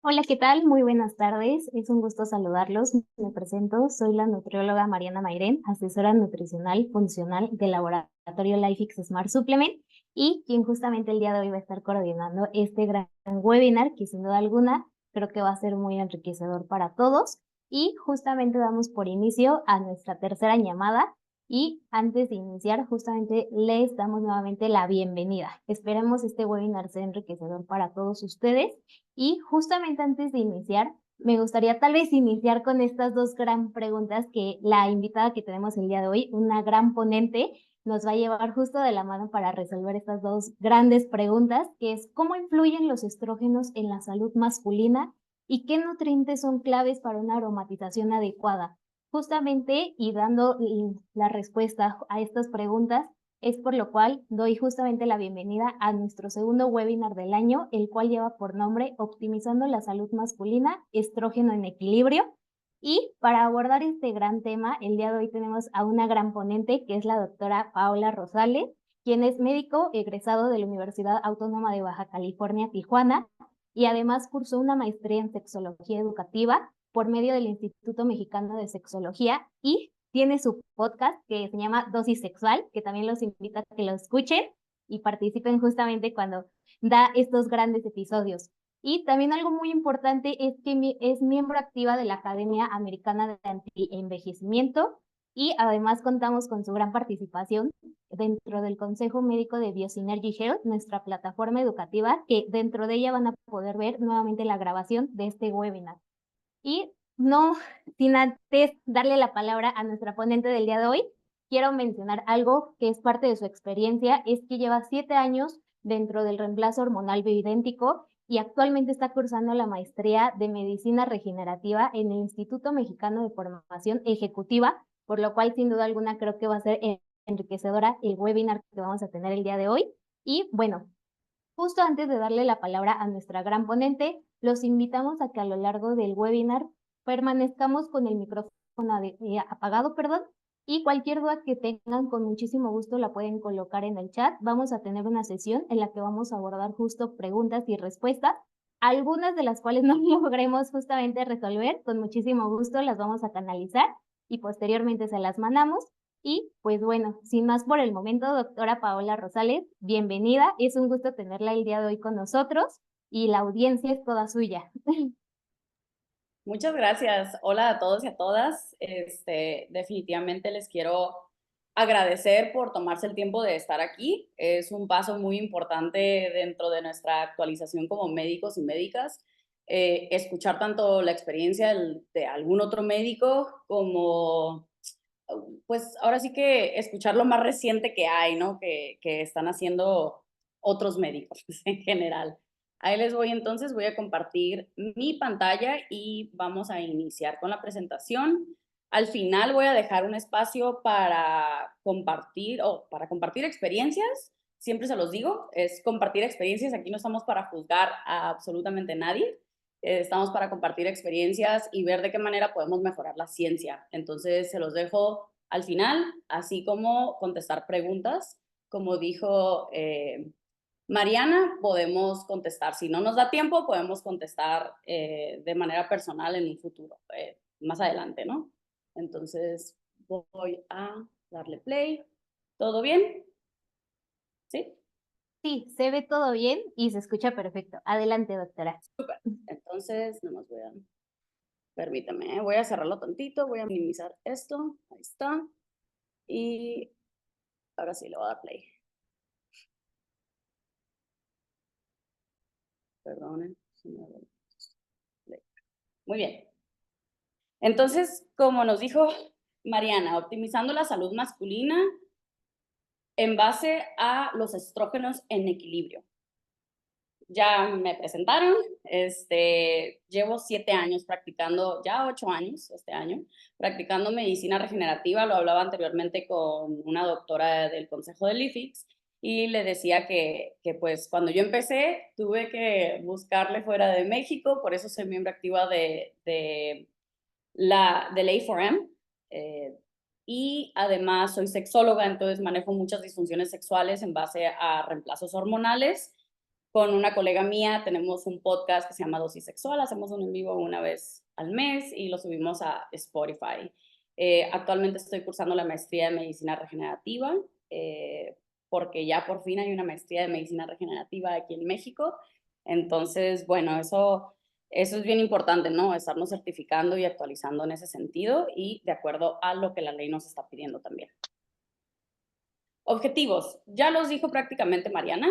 Hola, ¿qué tal? Muy buenas tardes. Es un gusto saludarlos. Me presento, soy la nutrióloga Mariana Mairén, asesora nutricional funcional del laboratorio LifeX Smart Supplement y quien justamente el día de hoy va a estar coordinando este gran webinar que sin duda alguna creo que va a ser muy enriquecedor para todos. Y justamente damos por inicio a nuestra tercera llamada y antes de iniciar justamente les damos nuevamente la bienvenida. Esperemos este webinar sea enriquecedor para todos ustedes. Y justamente antes de iniciar, me gustaría tal vez iniciar con estas dos gran preguntas que la invitada que tenemos el día de hoy, una gran ponente, nos va a llevar justo de la mano para resolver estas dos grandes preguntas, que es ¿cómo influyen los estrógenos en la salud masculina y qué nutrientes son claves para una aromatización adecuada? Justamente y dando la respuesta a estas preguntas, es por lo cual doy justamente la bienvenida a nuestro segundo webinar del año, el cual lleva por nombre Optimizando la salud masculina, estrógeno en equilibrio. Y para abordar este gran tema, el día de hoy tenemos a una gran ponente que es la doctora Paola Rosales, quien es médico egresado de la Universidad Autónoma de Baja California, Tijuana, y además cursó una maestría en sexología educativa por medio del Instituto Mexicano de Sexología y tiene su podcast que se llama Dosis Sexual, que también los invito a que lo escuchen y participen justamente cuando da estos grandes episodios. Y también algo muy importante es que es miembro activa de la Academia Americana de Antienvejecimiento y además contamos con su gran participación dentro del Consejo Médico de Biosynergy Health, nuestra plataforma educativa, que dentro de ella van a poder ver nuevamente la grabación de este webinar. Y no sin antes darle la palabra a nuestra ponente del día de hoy, quiero mencionar algo que es parte de su experiencia, es que lleva 7 años dentro del reemplazo hormonal bioidéntico y actualmente está cursando la maestría de medicina regenerativa en el Instituto Mexicano de Formación Ejecutiva, por lo cual sin duda alguna creo que va a ser enriquecedora el webinar que vamos a tener el día de hoy. Y bueno, justo antes de darle la palabra a nuestra gran ponente, los invitamos a que a lo largo del webinar permanezcamos con el micrófono apagado, perdón, y cualquier duda que tengan, con muchísimo gusto la pueden colocar en el chat. Vamos a tener una sesión en la que vamos a abordar justo preguntas y respuestas, algunas de las cuales no logremos justamente resolver, con muchísimo gusto las vamos a canalizar y posteriormente se las mandamos. Y pues bueno, sin más por el momento, doctora Paola Rosales, bienvenida. Es un gusto tenerla el día de hoy con nosotros y la audiencia es toda suya. Muchas gracias. Hola a todos y a todas. Definitivamente les quiero agradecer por tomarse el tiempo de estar aquí. Es un paso muy importante dentro de nuestra actualización como médicos y médicas. Escuchar tanto la experiencia de algún otro médico como, pues ahora sí que escuchar lo más reciente que hay, ¿no? Que están haciendo otros médicos en general. Ahí les voy entonces, voy a compartir mi pantalla y vamos a iniciar con la presentación. Al final voy a dejar un espacio para compartir experiencias. Siempre se los digo, es compartir experiencias. Aquí no estamos para juzgar a absolutamente nadie. Estamos para compartir experiencias y ver de qué manera podemos mejorar la ciencia. Entonces se los dejo al final, así como contestar preguntas. Como dijo Mariana, podemos contestar. Si no nos da tiempo, podemos contestar de manera personal en un futuro, más adelante, ¿no? Entonces voy a darle play. ¿Todo bien? ¿Sí? Sí, se ve todo bien y se escucha perfecto. Adelante, doctora. Súper. Entonces, nomás voy a, permítame, voy a cerrarlo tantito, voy a minimizar esto. Ahí está. Y ahora sí le voy a dar play. Perdonen. Muy bien. Entonces, como nos dijo Mariana, optimizando la salud masculina en base a los estrógenos en equilibrio. Ya me presentaron, llevo 7 años practicando, ya 8 años este año, practicando medicina regenerativa. Lo hablaba anteriormente con una doctora del Consejo del IFIX y le decía que pues cuando yo empecé tuve que buscarle fuera de México, por eso soy miembro activa del A4M, y además soy sexóloga, entonces manejo muchas disfunciones sexuales en base a reemplazos hormonales Con una colega mía tenemos un podcast que se llama Dosis Sexual, hacemos un en vivo una vez al mes y lo subimos a Spotify. Actualmente estoy cursando la maestría de medicina regenerativa, porque ya por fin hay una maestría de medicina regenerativa aquí en México. Entonces, bueno, eso es bien importante, ¿no? Estarnos certificando y actualizando en ese sentido y de acuerdo a lo que la ley nos está pidiendo también. Objetivos. Ya los dijo prácticamente Mariana.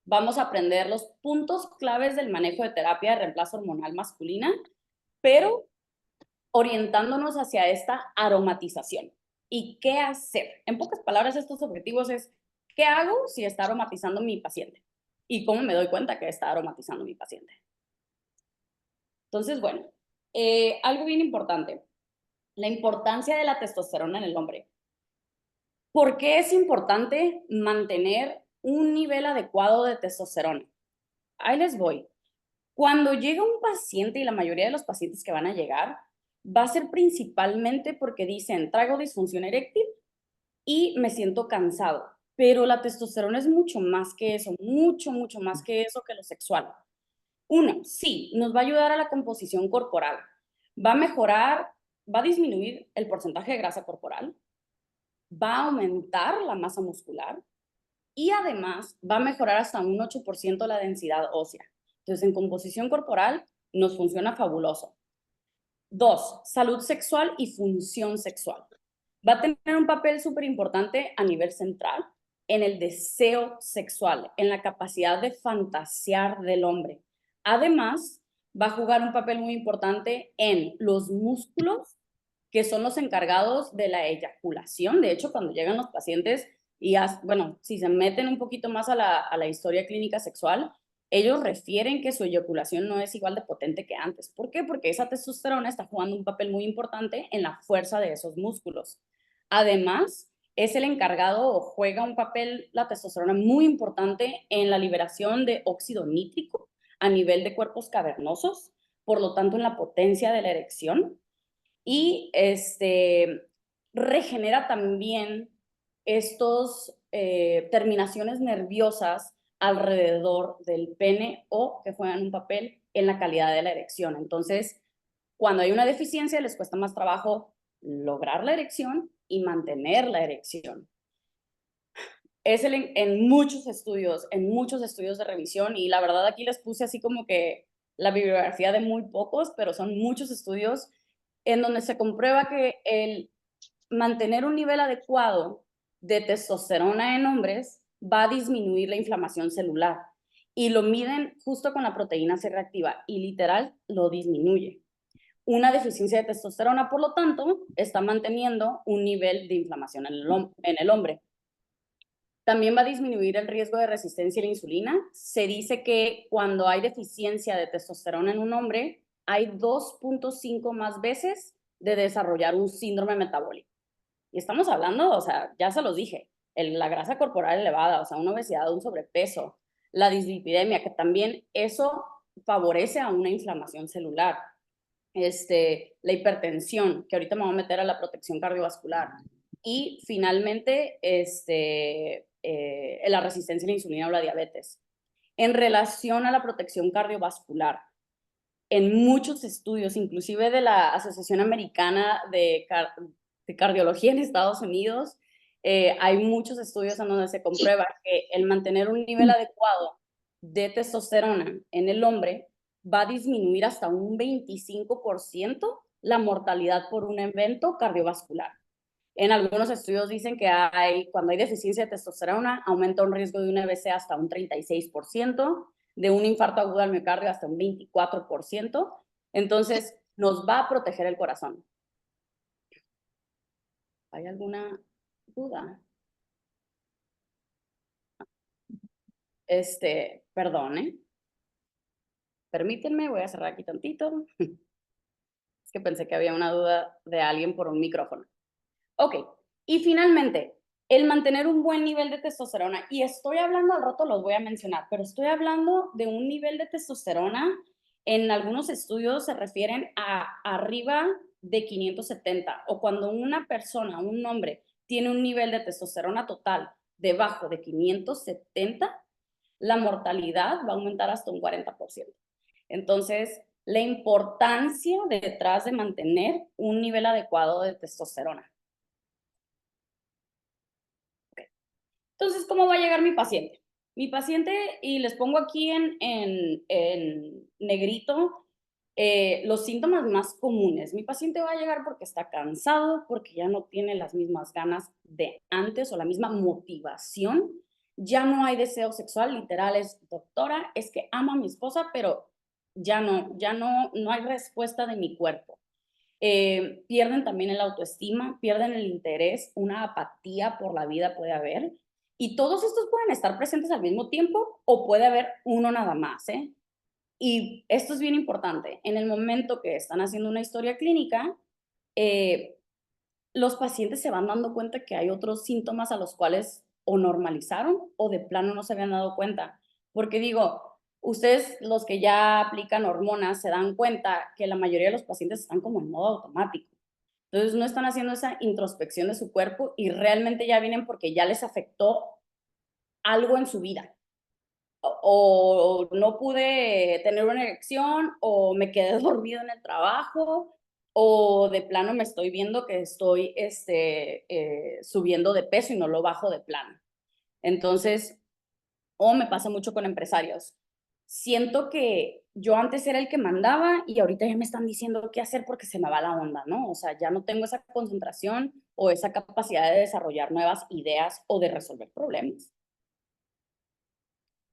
Vamos a aprender los puntos claves del manejo de terapia de reemplazo hormonal masculina, pero orientándonos hacia esta aromatización. ¿Y qué hacer? En pocas palabras, estos objetivos es, ¿qué hago si está aromatizando mi paciente? ¿Y cómo me doy cuenta que está aromatizando mi paciente? Entonces, bueno, algo bien importante, la importancia de la testosterona en el hombre. ¿Por qué es importante mantener un nivel adecuado de testosterona? Ahí les voy. Cuando llega un paciente, y la mayoría de los pacientes que van a llegar, va a ser principalmente porque dicen, traigo disfunción eréctil y me siento cansado. Pero la testosterona es mucho más que eso, mucho más que eso que lo sexual. Uno, sí, nos va a ayudar a la composición corporal. Va a mejorar, va a disminuir el porcentaje de grasa corporal, va a aumentar la masa muscular y además va a mejorar hasta un 8% la densidad ósea. Entonces, en composición corporal nos funciona fabuloso. Dos, salud sexual y función sexual. Va a tener un papel súper importante a nivel central en el deseo sexual, en la capacidad de fantasear del hombre. Además, va a jugar un papel muy importante en los músculos, que son los encargados de la eyaculación. De hecho, cuando llegan los pacientes y, bueno, si se meten un poquito más a la historia clínica sexual, ellos refieren que su eyaculación no es igual de potente que antes. ¿Por qué? Porque esa testosterona está jugando un papel muy importante en la fuerza de esos músculos. Además, es el encargado o juega un papel, la testosterona, muy importante en la liberación de óxido nítrico a nivel de cuerpos cavernosos, por lo tanto en la potencia de la erección. Y regenera también estos terminaciones nerviosas alrededor del pene o que juegan un papel en la calidad de la erección. Entonces, cuando hay una deficiencia, les cuesta más trabajo lograr la erección y mantener la erección. Es en muchos estudios de revisión, y la verdad aquí les puse así como que la bibliografía de muy pocos, pero son muchos estudios en donde se comprueba que el mantener un nivel adecuado de testosterona en hombres va a disminuir la inflamación celular. Y lo miden justo con la proteína C reactiva y literal lo disminuye. Una deficiencia de testosterona, por lo tanto, está manteniendo un nivel de inflamación en el hombre. También va a disminuir el riesgo de resistencia a la insulina. Se dice que cuando hay deficiencia de testosterona en un hombre, hay 2.5 más veces de desarrollar un síndrome metabólico. Y estamos hablando, o sea, ya se los dije, la grasa corporal elevada, o sea, una obesidad, un sobrepeso, la dislipidemia, que también eso favorece a una inflamación celular. La hipertensión, que ahorita me voy a meter a la protección cardiovascular. Y finalmente, la resistencia a la insulina o la diabetes. En relación a la protección cardiovascular, en muchos estudios, inclusive de la Asociación Americana de Cardiología en Estados Unidos, hay muchos estudios en donde se comprueba que el mantener un nivel adecuado de testosterona en el hombre va a disminuir hasta un 25% la mortalidad por un evento cardiovascular. En algunos estudios dicen que cuando hay deficiencia de testosterona, aumenta un riesgo de un AVC hasta un 36%, de un infarto agudo al miocardio hasta un 24%. Entonces, nos va a proteger el corazón. ¿Hay alguna duda? Perdón, ¿eh? Permítanme, voy a cerrar aquí tantito. Es que pensé que había una duda de alguien por un micrófono. Ok, y finalmente, el mantener un buen nivel de testosterona, y estoy hablando al rato, los voy a mencionar, pero estoy hablando de un nivel de testosterona, en algunos estudios se refieren a arriba de 570, o cuando una persona, un hombre, tiene un nivel de testosterona total debajo de 570, la mortalidad va a aumentar hasta un 40%. Entonces, la importancia detrás de mantener un nivel adecuado de testosterona. Okay. Entonces, ¿cómo va a llegar mi paciente? Mi paciente, y les pongo aquí en negrito los síntomas más comunes. Mi paciente va a llegar porque está cansado, porque ya no tiene las mismas ganas de antes o la misma motivación. Ya no hay deseo sexual, literal es, doctora, es que amo a mi esposa, pero ya no hay respuesta de mi cuerpo. Pierden también el autoestima, pierden el interés, una apatía por la vida puede haber. Y todos estos pueden estar presentes al mismo tiempo o puede haber uno nada más, ¿eh? Y esto es bien importante. En el momento que están haciendo una historia clínica, los pacientes se van dando cuenta que hay otros síntomas a los cuales o normalizaron o de plano no se habían dado cuenta. Porque digo, ustedes los que ya aplican hormonas se dan cuenta que la mayoría de los pacientes están como en modo automático. Entonces no están haciendo esa introspección de su cuerpo y realmente ya vienen porque ya les afectó algo en su vida. O no pude tener una erección, o me quedé dormido en el trabajo, o de plano me estoy viendo que estoy subiendo de peso y no lo bajo de plano. Entonces, o me pasa mucho con empresarios. Siento que yo antes era el que mandaba y ahorita ya me están diciendo qué hacer porque se me va la onda, ¿no? O sea, ya no tengo esa concentración o esa capacidad de desarrollar nuevas ideas o de resolver problemas.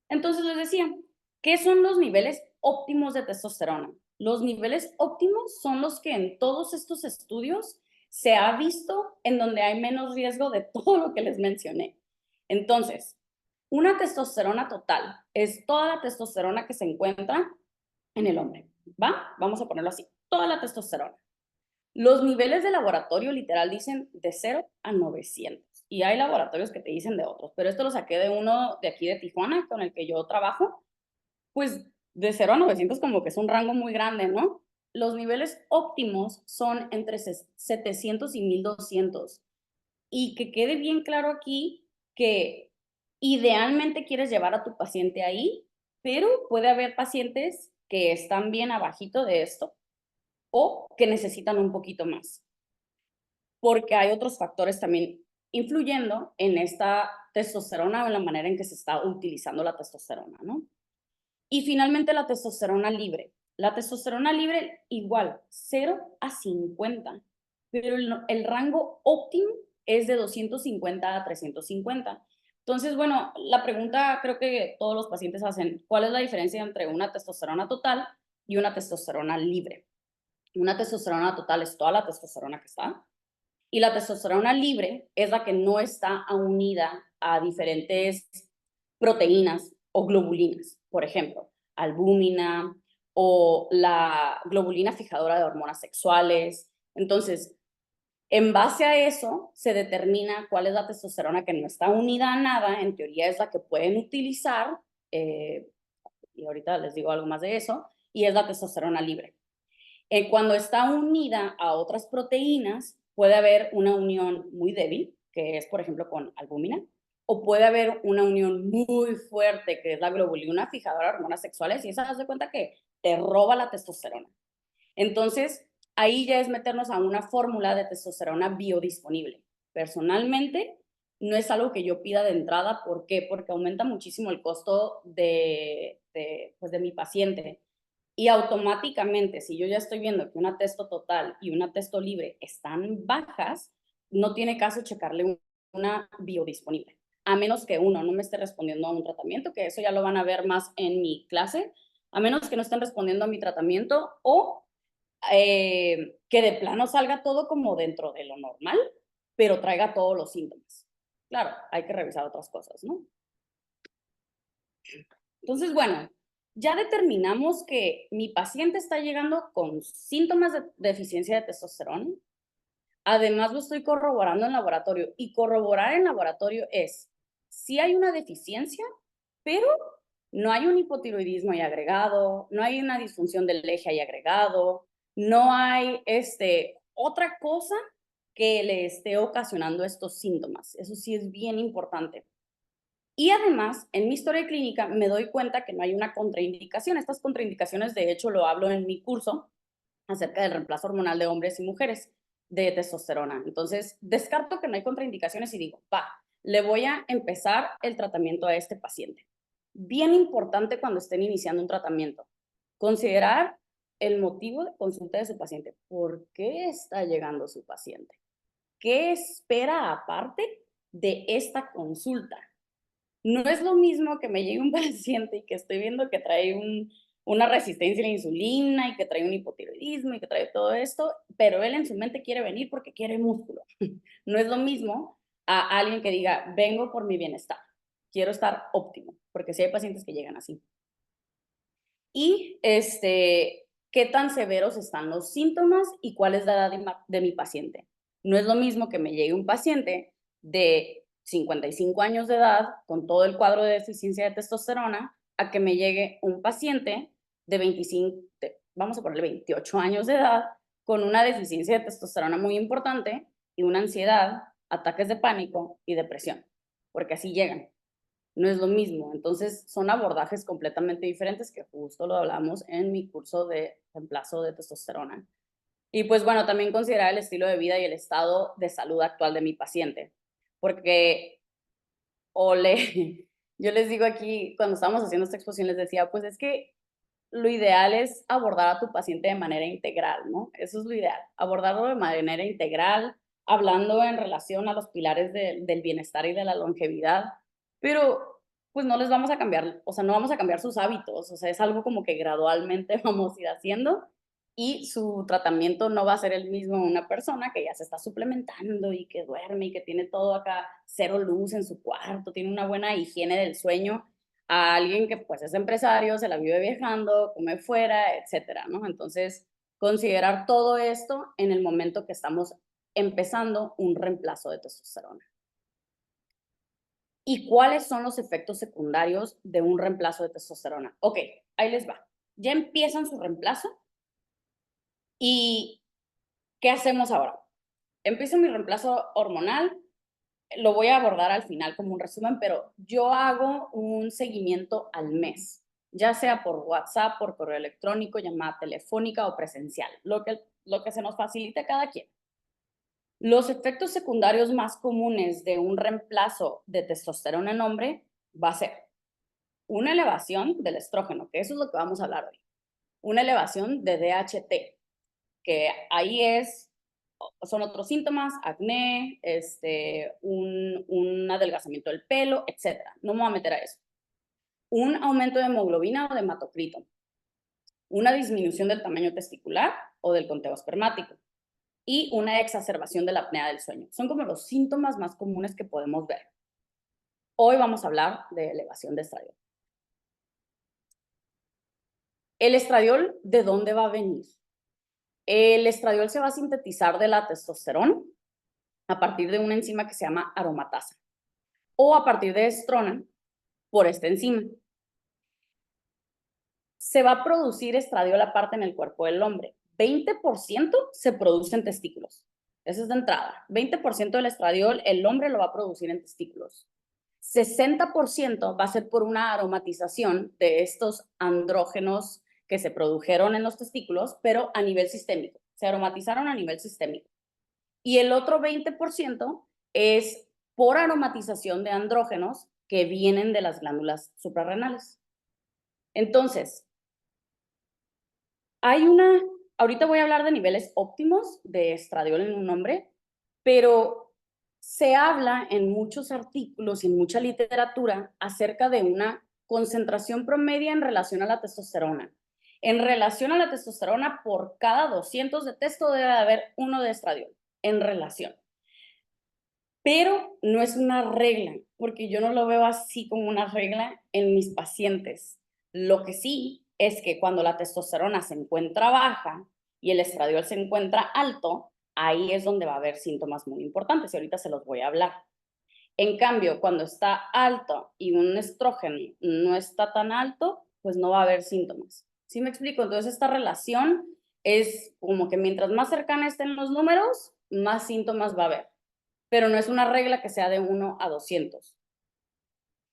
Entonces les decía, ¿qué son los niveles óptimos de testosterona? Los niveles óptimos son los que en todos estos estudios se ha visto en donde hay menos riesgo de todo lo que les mencioné. Entonces, una testosterona total es toda la testosterona que se encuentra en el hombre, ¿va? Vamos a ponerlo así, toda la testosterona. Los niveles de laboratorio literal dicen de 0 a 900 y hay laboratorios que te dicen de otros, pero esto lo saqué de uno de aquí de Tijuana con el que yo trabajo, pues de 0 a 900 como que es un rango muy grande, ¿no? Los niveles óptimos son entre 700 y 1200 y que quede bien claro aquí que idealmente quieres llevar a tu paciente ahí, pero puede haber pacientes que están bien abajito de esto o que necesitan un poquito más, porque hay otros factores también influyendo en esta testosterona o en la manera en que se está utilizando la testosterona, ¿no? Y finalmente la testosterona libre. La testosterona libre igual, 0 a 50, pero el rango óptimo es de 250 a 350. Entonces, bueno, la pregunta creo que todos los pacientes hacen, ¿cuál es la diferencia entre una testosterona total y una testosterona libre? Una testosterona total es toda la testosterona que está, y la testosterona libre es la que no está unida a diferentes proteínas o globulinas, por ejemplo, albúmina o la globulina fijadora de hormonas sexuales. Entonces, en base a eso, se determina cuál es la testosterona que no está unida a nada, en teoría es la que pueden utilizar, y ahorita les digo algo más de eso, y es la testosterona libre. Cuando está unida a otras proteínas, puede haber una unión muy débil, que es, por ejemplo, con albúmina, o puede haber una unión muy fuerte, que es la globulina fijadora de hormonas sexuales, y esa das de cuenta que te roba la testosterona. Entonces, ahí ya es meternos a una fórmula de testosterona biodisponible. Personalmente, no es algo que yo pida de entrada. ¿Por qué? Porque aumenta muchísimo el costo pues de mi paciente. Y automáticamente, si yo ya estoy viendo que una testo total y una testo libre están bajas, no tiene caso checarle una biodisponible, a menos que uno no me esté respondiendo a un tratamiento, que eso ya lo van a ver más en mi clase, a menos que no estén respondiendo a mi tratamiento o que de plano salga todo como dentro de lo normal, pero traiga todos los síntomas. Claro, hay que revisar otras cosas, ¿no? Entonces, bueno, ya determinamos que mi paciente está llegando con síntomas de deficiencia de testosterona. Además, lo estoy corroborando en laboratorio. Y corroborar en laboratorio es, si hay una deficiencia, pero no hay un hipotiroidismo ahí agregado, no hay una disfunción del eje ahí agregado, no hay otra cosa que le esté ocasionando estos síntomas. Eso sí es bien importante. Y además, en mi historia clínica me doy cuenta que no hay una contraindicación. Estas contraindicaciones, de hecho, lo hablo en mi curso acerca del reemplazo hormonal de hombres y mujeres de testosterona. Entonces, descarto que no hay contraindicaciones y digo, va, le voy a empezar el tratamiento a este paciente. Bien importante cuando estén iniciando un tratamiento, considerar el motivo de consulta de su paciente. ¿Por qué está llegando su paciente? ¿Qué espera aparte de esta consulta? No es lo mismo que me llegue un paciente y que estoy viendo que trae una resistencia a la insulina y que trae un hipotiroidismo y que trae todo esto, pero él en su mente quiere venir porque quiere músculo. No es lo mismo a alguien que diga, vengo por mi bienestar, quiero estar óptimo, porque sí hay pacientes que llegan así. Y qué tan severos están los síntomas y cuál es la edad de mi paciente. No es lo mismo que me llegue un paciente de 55 años de edad con todo el cuadro de deficiencia de testosterona a que me llegue un paciente de 25, vamos a ponerle 28 años de edad con una deficiencia de testosterona muy importante y una ansiedad, ataques de pánico y depresión, porque así llegan. No es lo mismo. Entonces, son abordajes completamente diferentes que justo lo hablamos en mi curso de reemplazo de testosterona. Y pues bueno, también considerar el estilo de vida y el estado de salud actual de mi paciente. Porque, yo les digo aquí, cuando estábamos haciendo esta exposición, les decía, pues es que lo ideal es abordar a tu paciente de manera integral, ¿no? Eso es lo ideal, abordarlo de manera integral, hablando en relación a los pilares del bienestar y de la longevidad, pero pues no les vamos a cambiar, o sea, no vamos a cambiar sus hábitos, o sea, es algo como que gradualmente vamos a ir haciendo y su tratamiento no va a ser el mismo en una persona que ya se está suplementando y que duerme y que tiene todo acá, cero luz en su cuarto, tiene una buena higiene del sueño, a alguien que pues es empresario, se la vive viajando, come fuera, etcétera, ¿no? Entonces, considerar todo esto en el momento que estamos empezando un reemplazo de testosterona. ¿Y cuáles son los efectos secundarios de un reemplazo de testosterona? Ok, ahí les va. Ya empiezan su reemplazo y ¿qué hacemos ahora? Empiezo mi reemplazo hormonal, lo voy a abordar al final como un resumen, pero yo hago un seguimiento al mes, ya sea por WhatsApp, por correo electrónico, llamada telefónica o presencial, lo que se nos facilite a cada quien. Los efectos secundarios más comunes de un reemplazo de testosterona en hombre va a ser una elevación del estrógeno, que eso es lo que vamos a hablar hoy, una elevación de DHT, que ahí son otros síntomas, acné, un adelgazamiento del pelo, etcétera. No me voy a meter a eso. Un aumento de hemoglobina o de hematocrito, una disminución del tamaño testicular o del conteo espermático y una exacerbación de la apnea del sueño. Son como los síntomas más comunes que podemos ver. Hoy vamos a hablar de elevación de estradiol. ¿El estradiol de dónde va a venir? El estradiol se va a sintetizar de la testosterona a partir de una enzima que se llama aromatasa o a partir de estrona por esta enzima. Se va a producir estradiol aparte en el cuerpo del hombre. 20% se produce en testículos. Esa es de entrada. 20% del estradiol el hombre lo va a producir en testículos. 60% va a ser por una aromatización de estos andrógenos que se produjeron en los testículos, pero a nivel sistémico. Se aromatizaron a nivel sistémico. Y el otro 20% es por aromatización de andrógenos que vienen de las glándulas suprarrenales. Entonces, ahorita voy a hablar de niveles óptimos de estradiol en un hombre, pero se habla en muchos artículos y en mucha literatura acerca de una concentración promedia en relación a la testosterona. En relación a la testosterona, por cada 200 de testo debe haber 1 de estradiol, en relación. Pero no es una regla, porque yo no lo veo así como una regla en mis pacientes. Lo que sí es que cuando la testosterona se encuentra baja y el estradiol se encuentra alto, ahí es donde va a haber síntomas muy importantes y ahorita se los voy a hablar. En cambio, cuando está alto y un estrógeno no está tan alto, pues no va a haber síntomas. ¿Sí me explico? Entonces esta relación es como que mientras más cercana estén los números, más síntomas va a haber, pero no es una regla que sea de 1 a 200.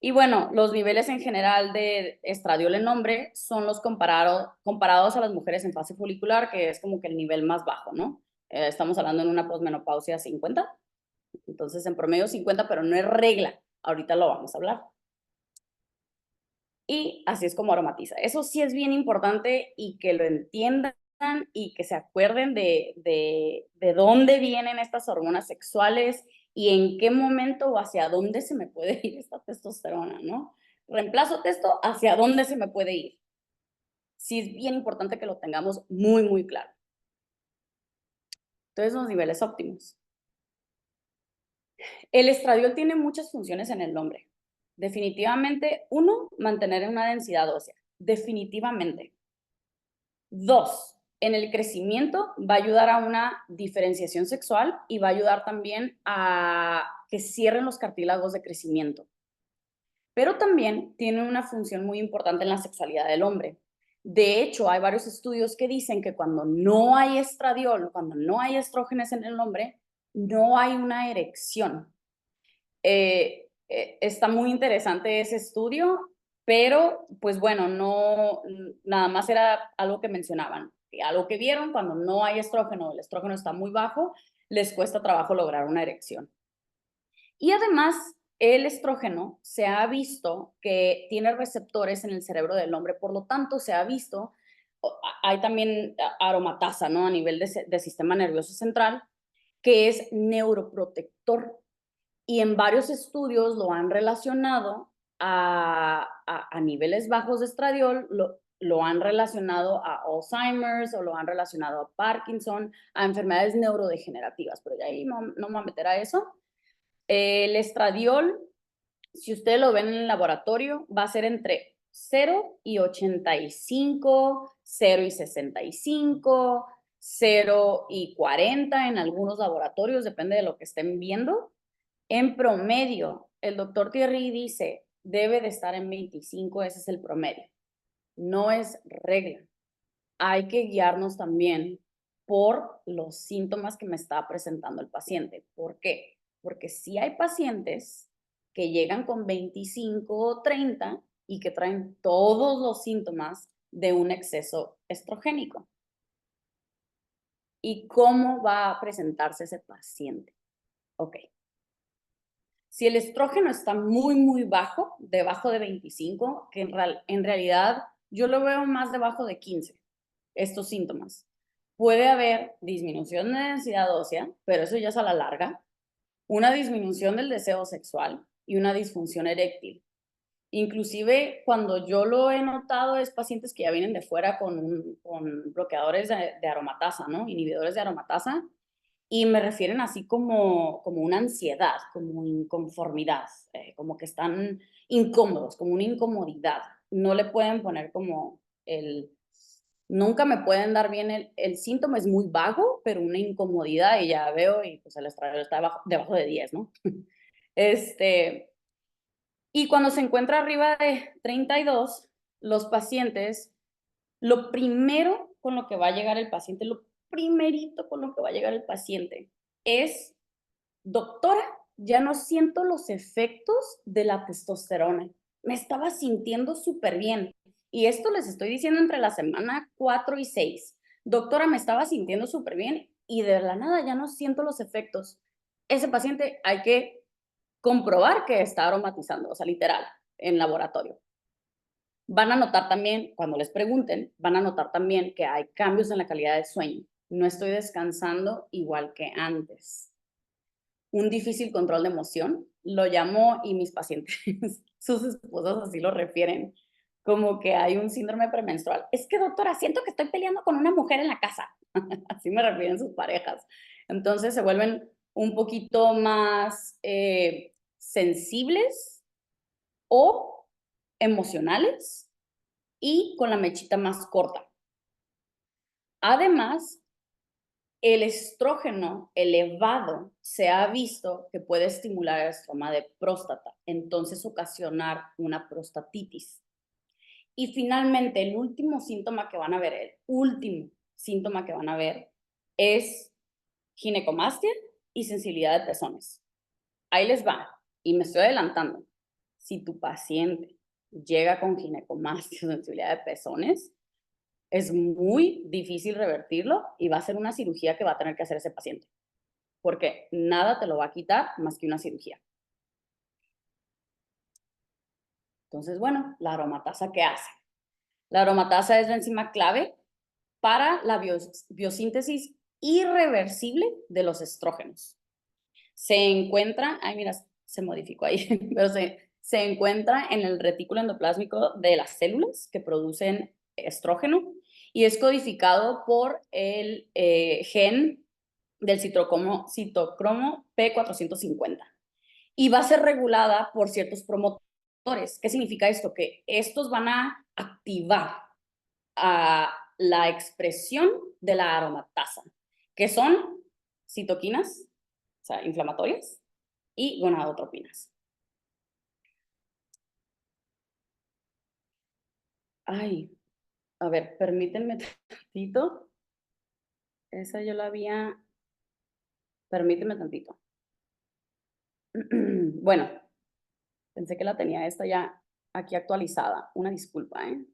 Y bueno, los niveles en general de estradiol en hombre son los comparados a las mujeres en fase folicular, que es como que el nivel más bajo, ¿no? Estamos hablando en una posmenopausia 50, entonces en promedio 50, pero no es regla. Ahorita lo vamos a hablar. Y así es como aromatiza. Eso sí es bien importante y que lo entiendan y que se acuerden de dónde vienen estas hormonas sexuales y en qué momento o hacia dónde se me puede ir esta testosterona, ¿no? Reemplazo testo, ¿hacia dónde se me puede ir? Sí es bien importante que lo tengamos muy, muy claro. Entonces, los niveles óptimos. El estradiol tiene muchas funciones en el hombre. Definitivamente, uno, mantener una densidad ósea. Definitivamente. Dos, en el crecimiento va a ayudar a una diferenciación sexual y va a ayudar también a que cierren los cartílagos de crecimiento. Pero también tiene una función muy importante en la sexualidad del hombre. De hecho, hay varios estudios que dicen que cuando no hay estradiol, cuando no hay estrógenos en el hombre, no hay una erección. Está muy interesante ese estudio, pero pues bueno, no, nada más era algo que mencionaban, algo que vieron cuando no hay estrógeno, el estrógeno está muy bajo, les cuesta trabajo lograr una erección. Y además, el estrógeno se ha visto que tiene receptores en el cerebro del hombre, por lo tanto, se ha visto, hay también aromatasa, ¿no? A nivel de sistema nervioso central, que es neuroprotector y en varios estudios lo han relacionado a niveles bajos de estradiol, lo han relacionado a Alzheimer's o lo han relacionado a Parkinson, a enfermedades neurodegenerativas, pero ya ahí no me voy a meter a eso. El estradiol, si ustedes lo ven en el laboratorio, va a ser entre 0 y 85, 0 y 65, 0 y 40 en algunos laboratorios, depende de lo que estén viendo. En promedio, el doctor Thierry dice, debe de estar en 25, ese es el promedio. No es regla. Hay que guiarnos también por los síntomas que me está presentando el paciente. ¿Por qué? Porque sí hay pacientes que llegan con 25 o 30 y que traen todos los síntomas de un exceso estrogénico. ¿Y cómo va a presentarse ese paciente? Ok. Si el estrógeno está muy, muy bajo, debajo de 25, que en realidad yo lo veo más debajo de 15, estos síntomas. Puede haber disminución de densidad ósea, pero eso ya es a la larga, una disminución del deseo sexual y una disfunción eréctil. Inclusive cuando yo lo he notado es pacientes que ya vienen de fuera con bloqueadores de aromatasa, ¿no? Inhibidores de aromatasa, y me refieren así como una ansiedad, como inconformidad, como que están incómodos, como una incomodidad. No le pueden poner como nunca me pueden dar bien el síntoma, es muy vago, pero una incomodidad y ya veo y pues el estradiol está debajo de 10, ¿no? Y cuando se encuentra arriba de 32, los pacientes, lo primero con lo que va a llegar el paciente, lo primerito con lo que va a llegar el paciente es, doctora, ya no siento los efectos de la testosterona. Me estaba sintiendo súper bien. Y esto les estoy diciendo entre la semana 4 y 6. Doctora, me estaba sintiendo súper bien y de la nada ya no siento los efectos. Ese paciente hay que comprobar que está aromatizando, o sea, literal, en laboratorio. Van a notar también, cuando les pregunten, van a notar también que hay cambios en la calidad del sueño. No estoy descansando igual que antes. Un difícil control de emoción, lo llamo y mis pacientes, sus esposas así lo refieren, como que hay un síndrome premenstrual. Es que doctora, siento que estoy peleando con una mujer en la casa. Así me refieren sus parejas. Entonces se vuelven un poquito más sensibles o emocionales y con la mechita más corta. Además, el estrógeno elevado se ha visto que puede estimular el estroma de próstata, entonces ocasionar una prostatitis. Y finalmente, el último síntoma que van a ver, el último síntoma que van a ver es ginecomastia y sensibilidad de pezones. Ahí les va, y me estoy adelantando. si tu paciente llega con ginecomastia o sensibilidad de pezones, es muy difícil revertirlo y va a ser una cirugía que va a tener que hacer ese paciente, porque nada te lo va a quitar más que una cirugía. Entonces, bueno, la aromatasa, ¿qué hace? La aromatasa es la enzima clave para la biosíntesis irreversible de los estrógenos. Se encuentra, ay mira, se modificó ahí, pero se encuentra en el retículo endoplásmico de las células que producen estrógeno y es codificado por el gen del citocromo P450 y va a ser regulada por ciertos promotores. ¿Qué significa esto? Que estos van a activar a la expresión de la aromatasa, que son citoquinas, o sea, inflamatorias, y gonadotropinas. Ay, a ver, permítanme tantito. Esa yo la había... Permíteme tantito. Bueno, pensé que la tenía esta ya aquí actualizada. Una disculpa, ¿eh?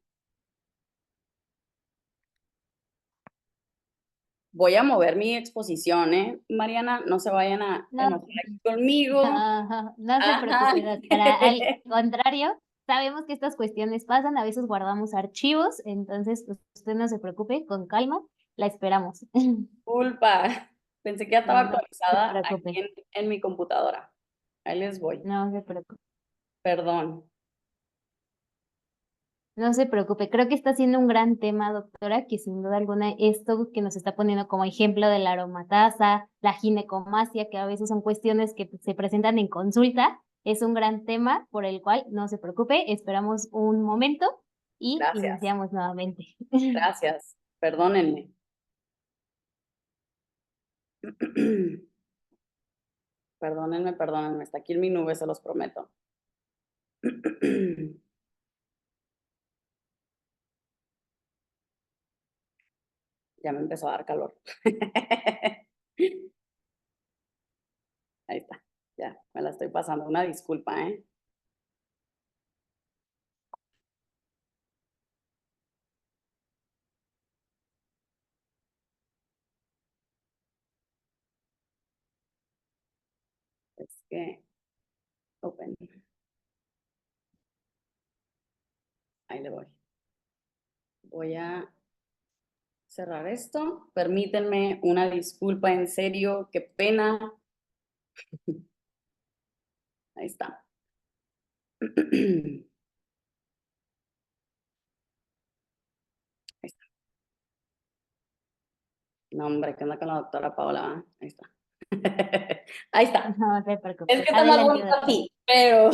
Voy a mover mi exposición, ¿eh? Mariana, no se vayan a No, enojar aquí conmigo. no se Ajá. preocupe, doctora. Al contrario, sabemos que estas cuestiones pasan, a veces guardamos archivos, entonces pues, usted no se preocupe, con calma, la esperamos. Disculpa. Pensé que ya estaba No se actualizada preocupe, aquí en mi computadora. Ahí les voy. no se preocupe. Perdón. No se preocupe, creo que está siendo un gran tema, doctora, que sin duda alguna esto que nos está poniendo como ejemplo de la aromatasa, la ginecomastia, que a veces son cuestiones que se presentan en consulta, es un gran tema por el cual no se preocupe, esperamos un momento y Gracias. iniciamos nuevamente. Gracias. Perdónenme. Perdónenme, perdónenme. Está aquí en mi nube, se los prometo. Ya me empezó a dar calor. Ahí está. Ya, me la estoy pasando. Una disculpa, ¿eh? Es que, open. Ahí le voy. Voy a cerrar esto. Permítanme una disculpa, en serio, qué pena. Ahí está. Ahí está. No, hombre, ¿qué onda con la doctora Paola? Ahí está. Ahí está. No se Es preocupe, que está más adelante, bonito doctora. aquí, pero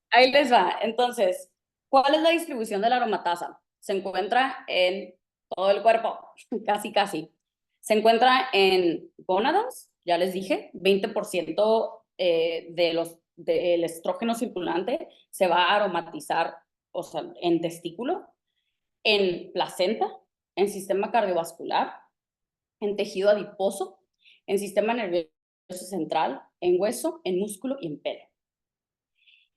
ahí les va. Entonces, ¿cuál es la distribución de la aromatasa? Se encuentra en todo el cuerpo, casi, casi. Se encuentra en gónadas, ya les dije, 20% del estrógeno circulante se va a aromatizar, o sea, en testículo, en placenta, en sistema cardiovascular, en tejido adiposo, en sistema nervioso central, en hueso, en músculo y en pelo.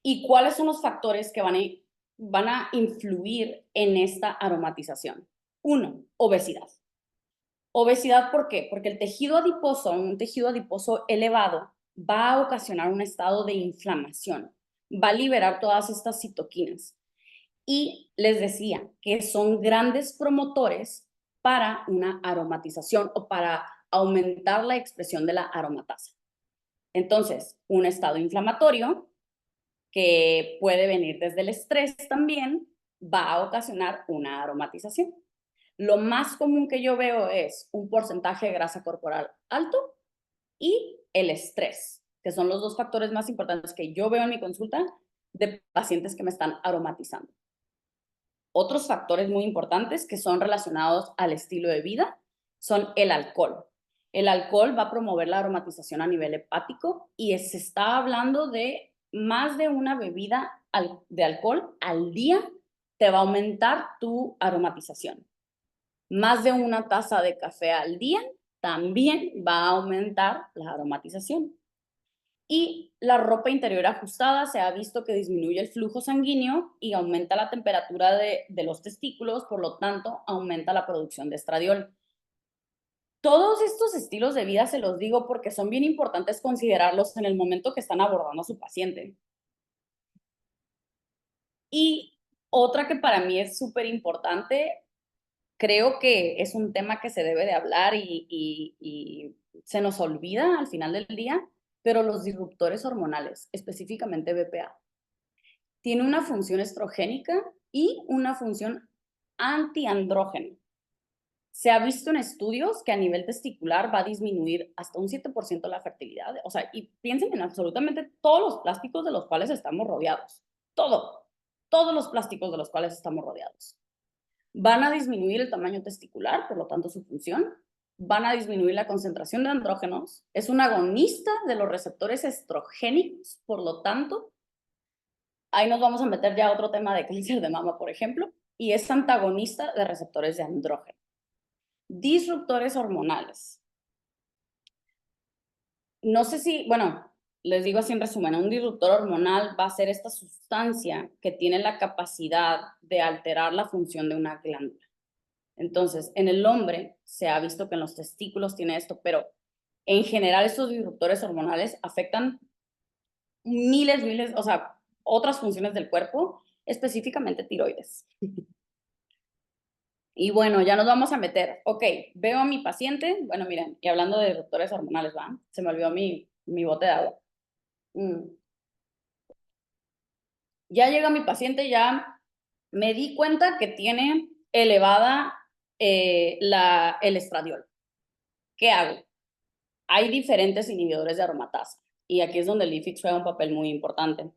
¿Y cuáles son los factores que van a influir en esta aromatización? Uno, obesidad. Obesidad, ¿por qué? Porque el tejido adiposo, un tejido adiposo elevado, va a ocasionar un estado de inflamación, va a liberar todas estas citoquinas. Y les decía que son grandes promotores para una aromatización o para aumentar la expresión de la aromatasa. Entonces, un estado inflamatorio que puede venir desde el estrés también, va a ocasionar una aromatización. Lo más común que yo veo es un porcentaje de grasa corporal alto y el estrés, que son los dos factores más importantes que yo veo en mi consulta de pacientes que me están aromatizando. Otros factores muy importantes que son relacionados al estilo de vida son el alcohol. El alcohol va a promover la aromatización a nivel hepático y se está hablando de más de una bebida de alcohol al día te va a aumentar tu aromatización. Más de una taza de café al día también va a aumentar la aromatización. Y la ropa interior ajustada se ha visto que disminuye el flujo sanguíneo y aumenta la temperatura de los testículos, por lo tanto, aumenta la producción de estradiol. Todos estos estilos de vida se los digo porque son bien importantes considerarlos en el momento que están abordando a su paciente. Y otra que para mí es súper importante, creo que es un tema que se debe de hablar y se nos olvida al final del día, pero los disruptores hormonales, específicamente BPA, tiene una función estrogénica y una función antiandrógena. Se ha visto en estudios que a nivel testicular va a disminuir hasta un 7% la fertilidad. O sea, y piensen en absolutamente todos los plásticos de los cuales estamos rodeados. Todos los plásticos de los cuales estamos rodeados. Van a disminuir el tamaño testicular, por lo tanto su función. Van a disminuir la concentración de andrógenos. Es un agonista de los receptores estrogénicos, por lo tanto, ahí nos vamos a meter ya a otro tema de cáncer de mama, por ejemplo, y es antagonista de receptores de andrógeno. Disruptores hormonales. No sé si, bueno, les digo así en resumen, un disruptor hormonal va a ser esta sustancia que tiene la capacidad de alterar la función de una glándula. Entonces, en el hombre se ha visto que en los testículos tiene esto, pero en general estos disruptores hormonales afectan miles, o sea, otras funciones del cuerpo, específicamente tiroides. Y bueno, ya nos vamos a meter. Ok, veo a mi paciente. Bueno, miren, y hablando de disruptores hormonales, ¿va? Se me olvidó mi bote de agua. Ya llega mi paciente, ya me di cuenta que tiene elevada el estradiol. ¿Qué hago? Hay diferentes inhibidores de aromatasa y aquí es donde el IFIX juega un papel muy importante.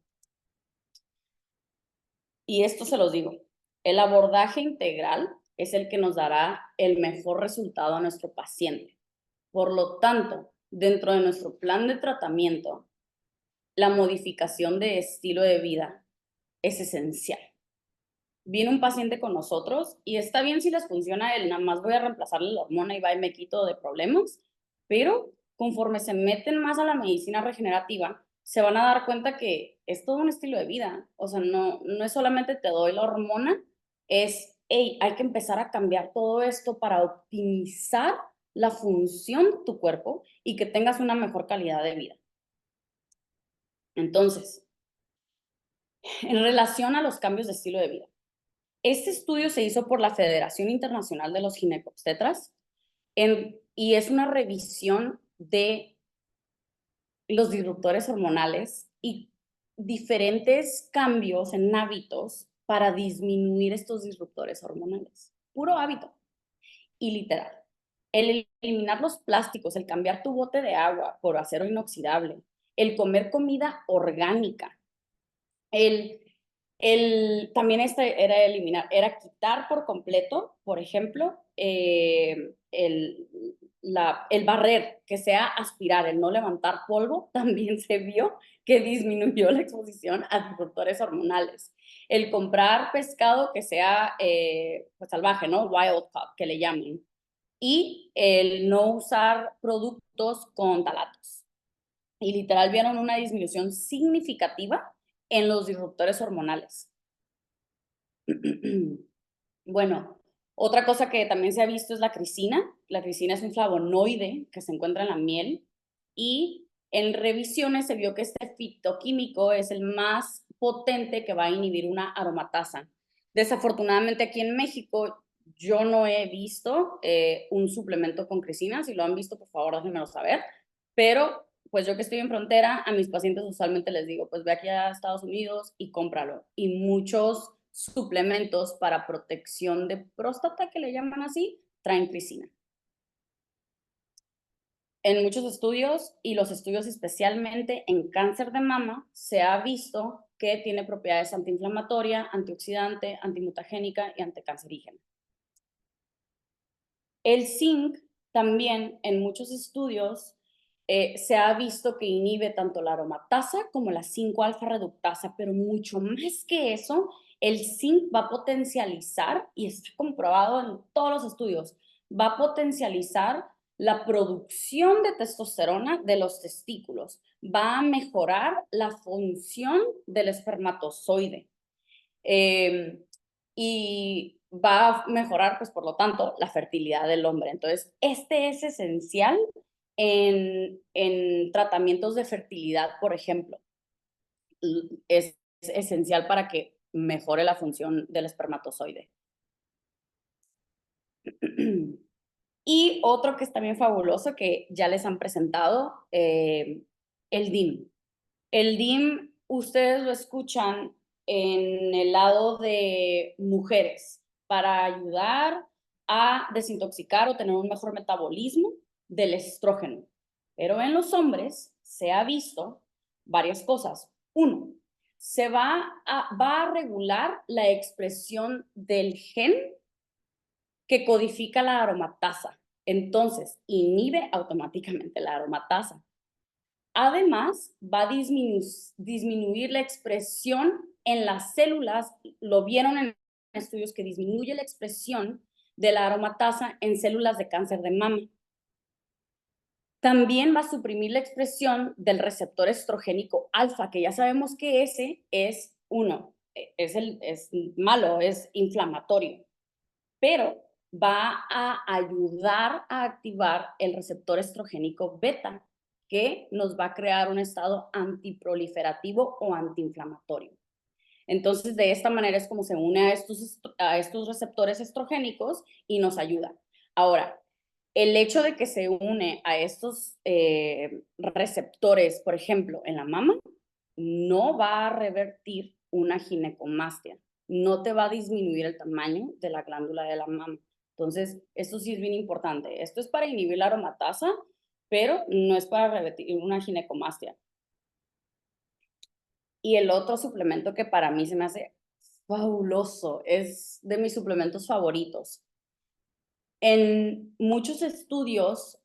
Y esto se los digo, el abordaje integral es el que nos dará el mejor resultado a nuestro paciente. Por lo tanto, dentro de nuestro plan de tratamiento, la modificación de estilo de vida es esencial. Viene un paciente con nosotros y está bien si les funciona el nada más voy a reemplazarle la hormona y va y me quito de problemas, pero conforme se meten más a la medicina regenerativa, se van a dar cuenta que es todo un estilo de vida. O sea, no es solamente te doy la hormona, es, hey, hay que empezar a cambiar todo esto para optimizar la función de tu cuerpo y que tengas una mejor calidad de vida. Entonces, en relación a los cambios de estilo de vida, este estudio se hizo por la Federación Internacional de los Ginecobstetras y es una revisión de los disruptores hormonales y diferentes cambios en hábitos para disminuir estos disruptores hormonales. Puro hábito y literal. El eliminar los plásticos, el cambiar tu bote de agua por acero inoxidable, el comer comida orgánica, también era quitar por completo, por ejemplo, el barrer, que sea aspirar, el no levantar polvo, también se vio que disminuyó la exposición a disruptores hormonales. El comprar pescado que sea pues salvaje, ¿no? Wild caught, que le llaman. Y el no usar productos con talatos. Y literal vieron una disminución significativa en los disruptores hormonales. Bueno, otra cosa que también se ha visto es la crisina. La crisina es un flavonoide que se encuentra en la miel y en revisiones se vio que este fitoquímico es el más potente que va a inhibir una aromatasa. Desafortunadamente aquí en México yo no he visto un suplemento con crisina. Si lo han visto, por favor, déjenmelo saber. Pero pues yo que estoy en frontera, a mis pacientes usualmente les digo, pues ve aquí a Estados Unidos y cómpralo. Y muchos suplementos para protección de próstata, que le llaman así, traen crisina. En muchos estudios, y los estudios especialmente en cáncer de mama, se ha visto que tiene propiedades antiinflamatoria, antioxidante, antimutagénica y anticancerígena. El zinc también en muchos estudios se ha visto que inhibe tanto la aromatasa como la 5-alfa reductasa, pero mucho más que eso, el zinc va a potencializar, y está comprobado en todos los estudios, va a potencializar la producción de testosterona de los testículos, va a mejorar la función del espermatozoide. Y va a mejorar, pues por lo tanto, la fertilidad del hombre. Entonces, este es esencial en tratamientos de fertilidad, por ejemplo. Es esencial para que mejore la función del espermatozoide. Y otro que es también fabuloso, que ya les han presentado, el DIM. El DIM, ustedes lo escuchan en el lado de mujeres para ayudar a desintoxicar o tener un mejor metabolismo del estrógeno. Pero en los hombres se ha visto varias cosas. Uno, va a regular la expresión del gen que codifica la aromatasa. Entonces, inhibe automáticamente la aromatasa. Además, va a disminuir la expresión en las células, lo vieron en estudios que disminuye la expresión de la aromatasa en células de cáncer de mama. También va a suprimir la expresión del receptor estrogénico alfa, que ya sabemos que ese es es malo, es inflamatorio, pero va a ayudar a activar el receptor estrogénico beta, que nos va a crear un estado antiproliferativo o antiinflamatorio. Entonces, de esta manera es como se une a estos receptores estrogénicos y nos ayuda. Ahora, el hecho de que se une a estos receptores, por ejemplo, en la mama, no va a revertir una ginecomastia, no te va a disminuir el tamaño de la glándula de la mama. Entonces, esto sí es bien importante. Esto es para inhibir la aromatasa, pero no es para revertir una ginecomastia. Y el otro suplemento que para mí se me hace fabuloso, es de mis suplementos favoritos. En muchos estudios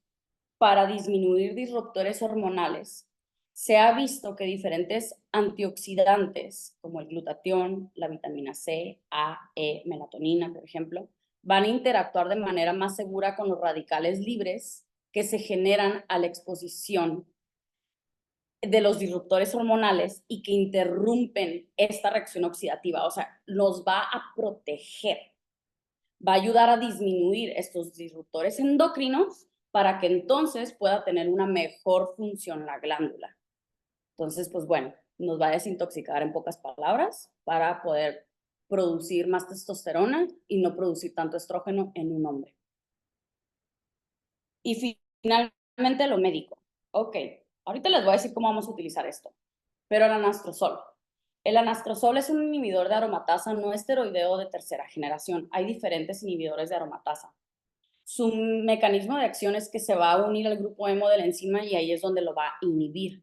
para disminuir disruptores hormonales, se ha visto que diferentes antioxidantes, como el glutatión, la vitamina C, A, E, melatonina, por ejemplo, van a interactuar de manera más segura con los radicales libres que se generan a la exposición de los disruptores hormonales y que interrumpen esta reacción oxidativa. O sea, nos va a proteger, va a ayudar a disminuir estos disruptores endocrinos para que entonces pueda tener una mejor función la glándula. Entonces, pues bueno, nos va a desintoxicar en pocas palabras para poder producir más testosterona y no producir tanto estrógeno en un hombre. Y finalmente lo médico. Ok, ahorita les voy a decir cómo vamos a utilizar esto. Pero el anastrozol. El anastrozol es un inhibidor de aromatasa no esteroideo de tercera generación. Hay diferentes inhibidores de aromatasa. Su mecanismo de acción es que se va a unir al grupo hemo de la enzima y ahí es donde lo va a inhibir.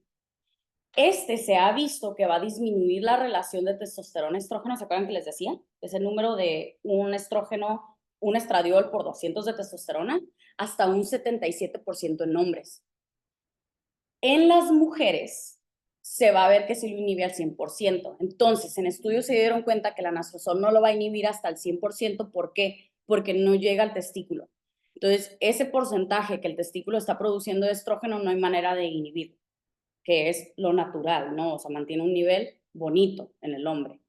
Este se ha visto que va a disminuir la relación de testosterona-estrógeno. ¿Se acuerdan que les decía? Es el número de un estrógeno, un estradiol por 200 de testosterona, hasta un 77% en hombres. En las mujeres se va a ver que sí lo inhibe al 100%. Entonces, en estudios se dieron cuenta que el anastrozol no lo va a inhibir hasta el 100%. ¿Por qué? Porque no llega al testículo. Entonces, ese porcentaje que el testículo está produciendo de estrógeno no hay manera de inhibir, que es lo natural, ¿no? O sea, mantiene un nivel bonito en el hombre.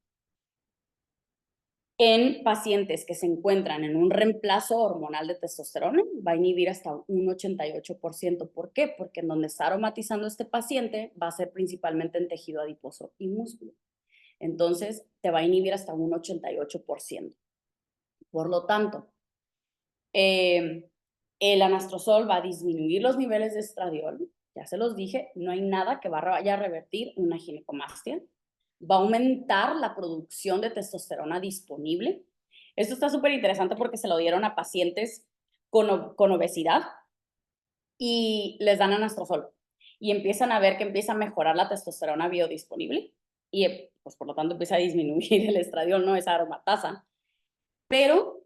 En pacientes que se encuentran en un reemplazo hormonal de testosterona, va a inhibir hasta un 88%. ¿Por qué? Porque en donde está aromatizando este paciente va a ser principalmente en tejido adiposo y músculo. Entonces, te va a inhibir hasta un 88%. Por lo tanto, el anastrozol va a disminuir los niveles de estradiol. Ya se los dije, no hay nada que vaya a revertir una ginecomastia. Va a aumentar la producción de testosterona disponible. Esto está súper interesante porque se lo dieron a pacientes con obesidad y les dan anastrozol y empiezan a ver que empieza a mejorar la testosterona biodisponible y pues por lo tanto empieza a disminuir el estradiol, no esa aromatasa, pero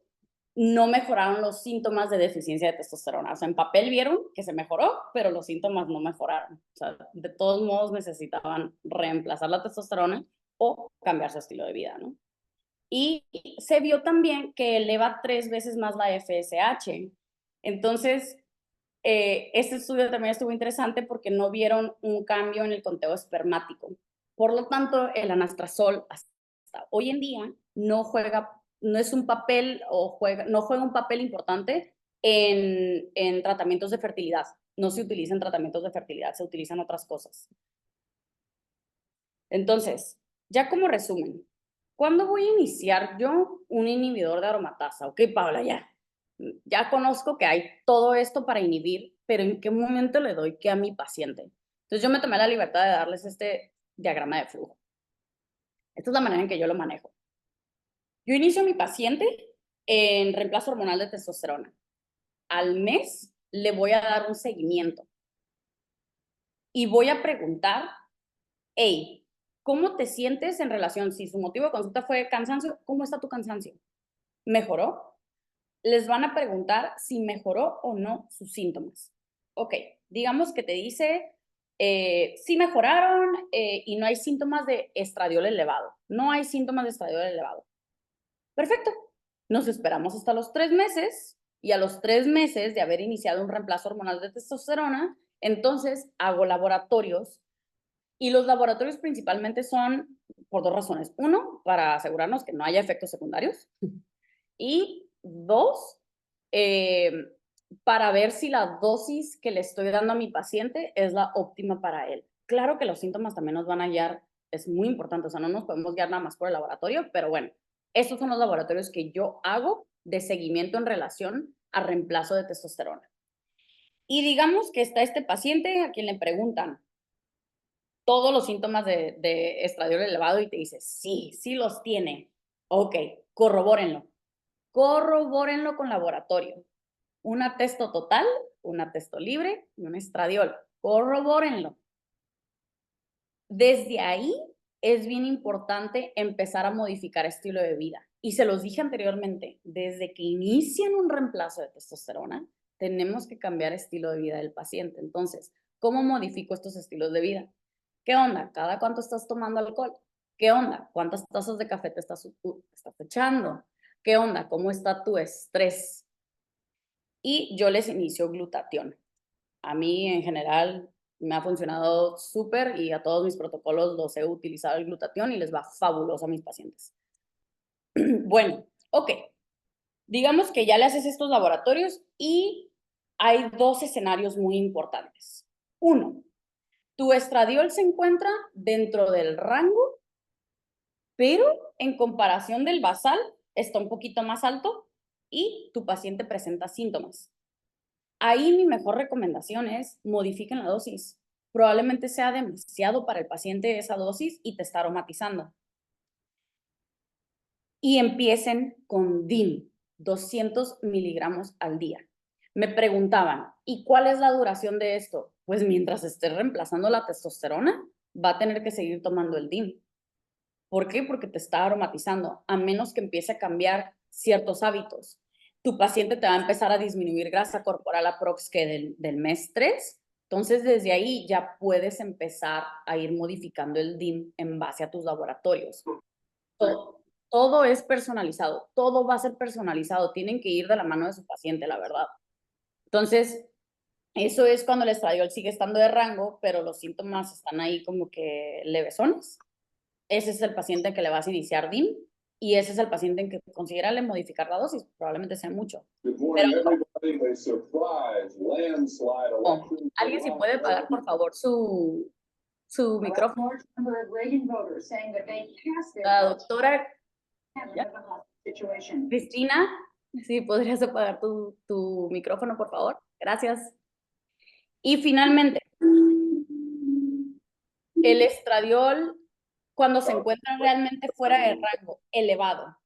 no mejoraron los síntomas de deficiencia de testosterona. O sea, en papel vieron que se mejoró, pero los síntomas no mejoraron. O sea, de todos modos necesitaban reemplazar la testosterona o cambiar su estilo de vida, ¿no? Y se vio también que eleva 3 veces más la FSH. Entonces, Este estudio también estuvo interesante porque no vieron un cambio en el conteo espermático. Por lo tanto, el anastrozol hasta hoy en día no es un papel no juega un papel importante en tratamientos de fertilidad. No se utilizan tratamientos de fertilidad, se utilizan otras cosas. Entonces, ya como resumen, ¿cuándo voy a iniciar yo un inhibidor de aromatasa? Ok, Paula, ya conozco que hay todo esto para inhibir, pero ¿en qué momento le doy qué a mi paciente? Entonces yo me tomé la libertad de darles este diagrama de flujo. Esta es la manera en que yo lo manejo. Yo inicio a mi paciente en reemplazo hormonal de testosterona. Al mes le voy a dar un seguimiento y voy a preguntar, hey, ¿cómo te sientes en relación? Si su motivo de consulta fue cansancio, ¿cómo está tu cansancio? ¿Mejoró? Les van a preguntar si mejoró o no sus síntomas. Ok, digamos que te dice, sí mejoraron y no hay síntomas de estradiol elevado. No hay síntomas de estradiol elevado. Perfecto. Nos esperamos hasta los 3 meses y a los 3 meses de haber iniciado un reemplazo hormonal de testosterona, entonces hago laboratorios y los laboratorios principalmente son por 2 razones. Uno, para asegurarnos que no haya efectos secundarios. Y 2, para ver si la dosis que le estoy dando a mi paciente es la óptima para él. Claro que los síntomas también nos van a guiar, es muy importante, o sea, no nos podemos guiar nada más por el laboratorio, pero bueno, estos son los laboratorios que yo hago de seguimiento en relación a reemplazo de testosterona. Y digamos que está este paciente a quien le preguntan todos los síntomas de estradiol elevado y te dice, sí, sí los tiene. Ok, corrobórenlo. Corrobórenlo con laboratorio. Una testo total, una testo libre y un estradiol. Corrobórenlo. Desde ahí es bien importante empezar a modificar estilo de vida. Y se los dije anteriormente, desde que inician un reemplazo de testosterona, tenemos que cambiar estilo de vida del paciente. Entonces, ¿cómo modifico estos estilos de vida? ¿Qué onda? ¿Cada cuánto estás tomando alcohol? ¿Qué onda? ¿Cuántas tazas de café te estás echando? ¿Qué onda? ¿Cómo está tu estrés? Y yo les inicio glutatión. A mí en general me ha funcionado súper y a todos mis protocolos los he utilizado el glutatión y les va fabuloso a mis pacientes. Bueno, ok. Digamos que ya le haces estos laboratorios y hay 2 escenarios muy importantes. Uno, tu estradiol se encuentra dentro del rango, pero en comparación del basal está un poquito más alto y tu paciente presenta síntomas. Ahí mi mejor recomendación es modifiquen la dosis. Probablemente sea demasiado para el paciente esa dosis y te está aromatizando. Y empiecen con DIN, 200 miligramos al día. Me preguntaban, ¿y cuál es la duración de esto? Pues mientras esté reemplazando la testosterona, va a tener que seguir tomando el DIN. ¿Por qué? Porque te está aromatizando, a menos que empiece a cambiar ciertos hábitos. Tu paciente te va a empezar a disminuir grasa corporal aprox que del mes 3. Entonces, desde ahí ya puedes empezar a ir modificando el DIM en base a tus laboratorios. Todo es personalizado, todo va a ser personalizado. Tienen que ir de la mano de su paciente, la verdad. Entonces, eso es cuando el estradiol sigue estando de rango, pero los síntomas están ahí como que levesones. Ese es el paciente en que le vas a iniciar DIM y ese es el paciente en que considérale modificar la dosis, probablemente sea mucho. Pero, ¿alguien si puede pagar, por favor, su micrófono? La doctora Cristina, si podrías apagar tu micrófono, por favor. Gracias. Y finalmente, el estradiol, cuando se encuentra realmente fuera de rango, elevado,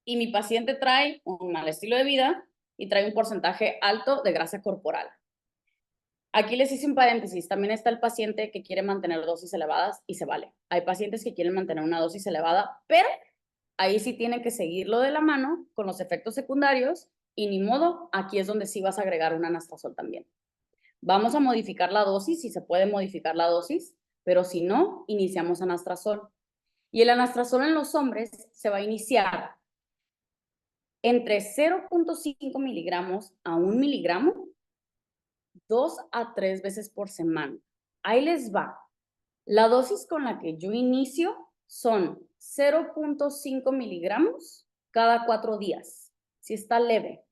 y mi paciente trae un mal estilo de vida y trae un porcentaje alto de grasa corporal. Aquí les hice un paréntesis, también está el paciente que quiere mantener dosis elevadas y se vale. Hay pacientes que quieren mantener una dosis elevada, pero ahí sí tienen que seguirlo de la mano con los efectos secundarios y ni modo, aquí es donde sí vas a agregar un anastrozol también. Vamos a modificar la dosis, si se puede modificar la dosis, pero si no, iniciamos anastrozol. Y el anastrozol en los hombres se va a iniciar entre 0.5 miligramos a 1 miligramo 2 a 3 veces por semana. Ahí les va. La dosis con la que yo inicio son 0.5 miligramos cada 4 días, si está leve.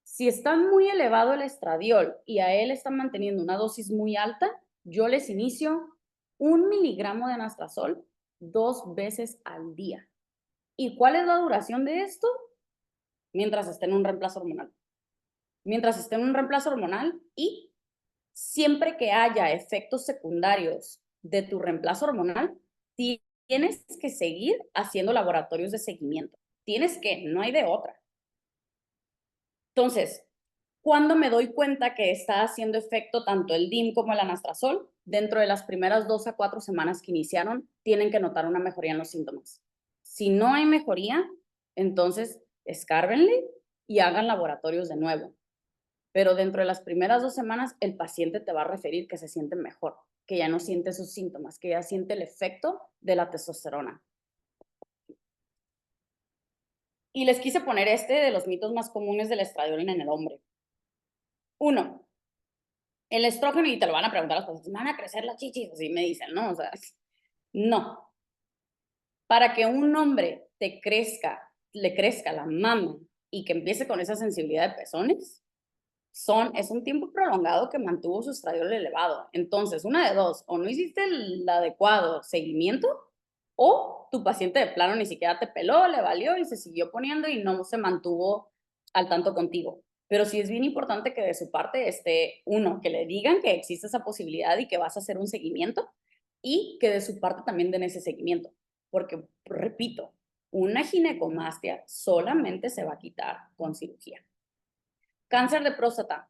Si está muy elevado el estradiol y a él está manteniendo una dosis muy alta, yo les inicio 1 miligramo de anastrozol 2 veces al día. ¿Y cuál es la duración de esto? Mientras esté en un reemplazo hormonal. Mientras esté en un reemplazo hormonal y siempre que haya efectos secundarios de tu reemplazo hormonal, tienes que seguir haciendo laboratorios de seguimiento. Tienes que, no hay de otra. Entonces, ¿cuándo me doy cuenta que está haciendo efecto tanto el DIM como el anastrozol? Dentro de las primeras 2 a 4 semanas que iniciaron, tienen que notar una mejoría en los síntomas. Si no hay mejoría, entonces escárbenle y hagan laboratorios de nuevo. Pero dentro de las primeras 2 semanas, el paciente te va a referir que se siente mejor, que ya no siente sus síntomas, que ya siente el efecto de la testosterona. Y les quise poner este de los mitos más comunes del estradiol en el hombre. 1, el estrógeno, y te lo van a preguntar a los pacientes, ¿me van a crecer las chichis? Así me dicen, ¿no? O sea, no. Para que un hombre le crezca la mama y que empiece con esa sensibilidad de pezones, es un tiempo prolongado que mantuvo su estradiol elevado. Entonces, una de dos, o no hiciste el adecuado seguimiento, o tu paciente de plano ni siquiera te peló, le valió y se siguió poniendo y no se mantuvo al tanto contigo. Pero sí es bien importante que de su parte esté, uno, que le digan que existe esa posibilidad y que vas a hacer un seguimiento, y que de su parte también den ese seguimiento. Porque, repito, una ginecomastia solamente se va a quitar con cirugía. Cáncer de próstata.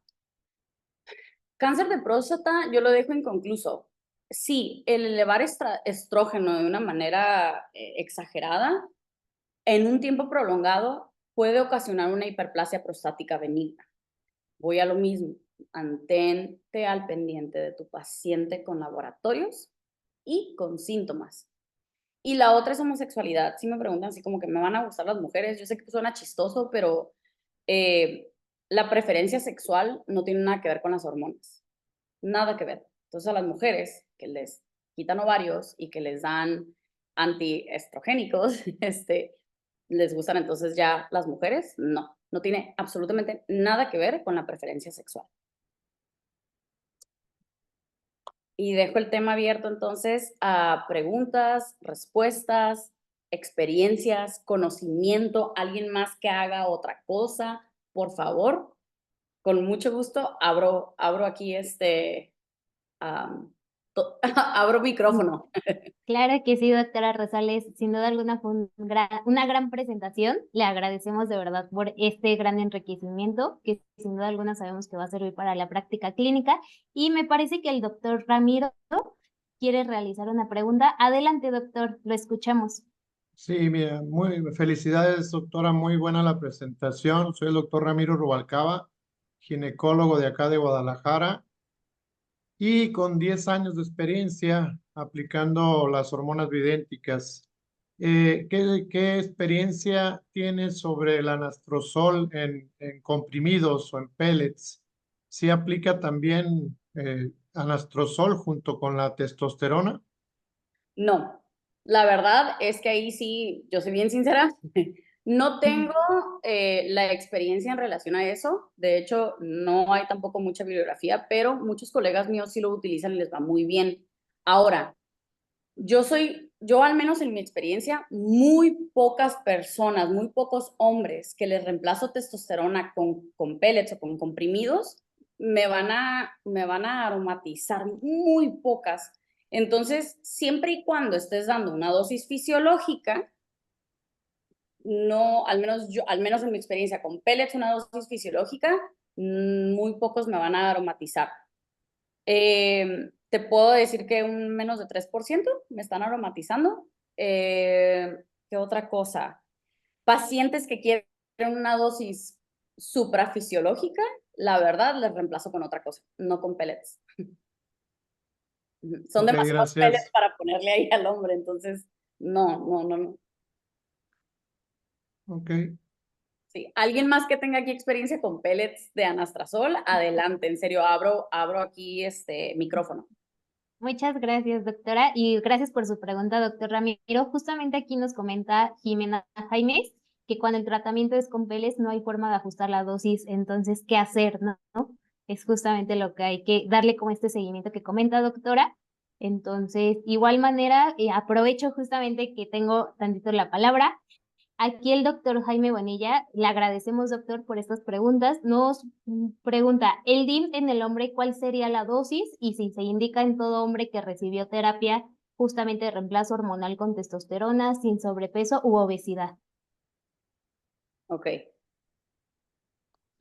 Cáncer de próstata yo lo dejo inconcluso. Sí, el elevar estrógeno de una manera exagerada en un tiempo prolongado puede ocasionar una hiperplasia prostática benigna. Voy a lo mismo, mantente al pendiente de tu paciente con laboratorios y con síntomas. Y la otra es homosexualidad. Si me preguntan así como que me van a gustar las mujeres, yo sé que suena chistoso, pero la preferencia sexual no tiene nada que ver con las hormonas. Nada que ver. Entonces a las mujeres que les quitan ovarios y que les dan antiestrogénicos, les gustan entonces ya las mujeres. No, no tiene absolutamente nada que ver con la preferencia sexual. Y dejo el tema abierto entonces a preguntas, respuestas, experiencias, conocimiento, alguien más que haga otra cosa, por favor. Con mucho gusto abro aquí abro micrófono. Claro que sí, doctora Rosales, sin duda alguna fue una gran presentación. Le agradecemos de verdad por este gran enriquecimiento, que sin duda alguna sabemos que va a servir para la práctica clínica. Y me parece que el doctor Ramiro quiere realizar una pregunta. Adelante, doctor, lo escuchamos. Sí, mira, muy felicidades, doctora, muy buena la presentación. Soy el doctor Ramiro Rubalcaba, ginecólogo de acá de Guadalajara y con 10 años de experiencia aplicando las hormonas bidénticas. ¿Qué experiencia tienes sobre el anastrozol en comprimidos o en pellets? ¿Sí aplica también anastrozol junto con la testosterona? No, la verdad es que ahí sí, yo soy bien sincera, no tengo la experiencia en relación a eso. De hecho, no hay tampoco mucha bibliografía, pero muchos colegas míos sí lo utilizan y les va muy bien. Ahora, yo al menos en mi experiencia, muy pocas personas, muy pocos hombres que les reemplazo testosterona con pellets o con comprimidos, me van a aromatizar, muy pocas. Entonces, siempre y cuando estés dando una dosis fisiológica, no, al menos en mi experiencia con pellets, una dosis fisiológica, muy pocos me van a aromatizar. Te puedo decir que un menos de 3% me están aromatizando. ¿Qué otra cosa? Pacientes que quieren una dosis suprafisiológica, la verdad, les reemplazo con otra cosa, no con pellets. Son Ok, demasiados pellets gracias. para ponerle ahí al hombre, entonces no. Ok. Sí, alguien más que tenga aquí experiencia con pellets de anastrozol, adelante, en serio, abro aquí micrófono. Muchas gracias, doctora, y gracias por su pregunta, doctor Ramiro. Justamente aquí nos comenta Jimena Jaimes que cuando el tratamiento es con pellets no hay forma de ajustar la dosis, entonces, ¿qué hacer, no? Es justamente lo que hay que darle como este seguimiento que comenta, doctora. Entonces, igual manera, aprovecho justamente que tengo tantito la palabra. Aquí el doctor Jaime Bonilla, le agradecemos, doctor, por estas preguntas. Nos pregunta, ¿el DIM en el hombre cuál sería la dosis? Y si se indica en todo hombre que recibió terapia justamente de reemplazo hormonal con testosterona, sin sobrepeso u obesidad. Ok.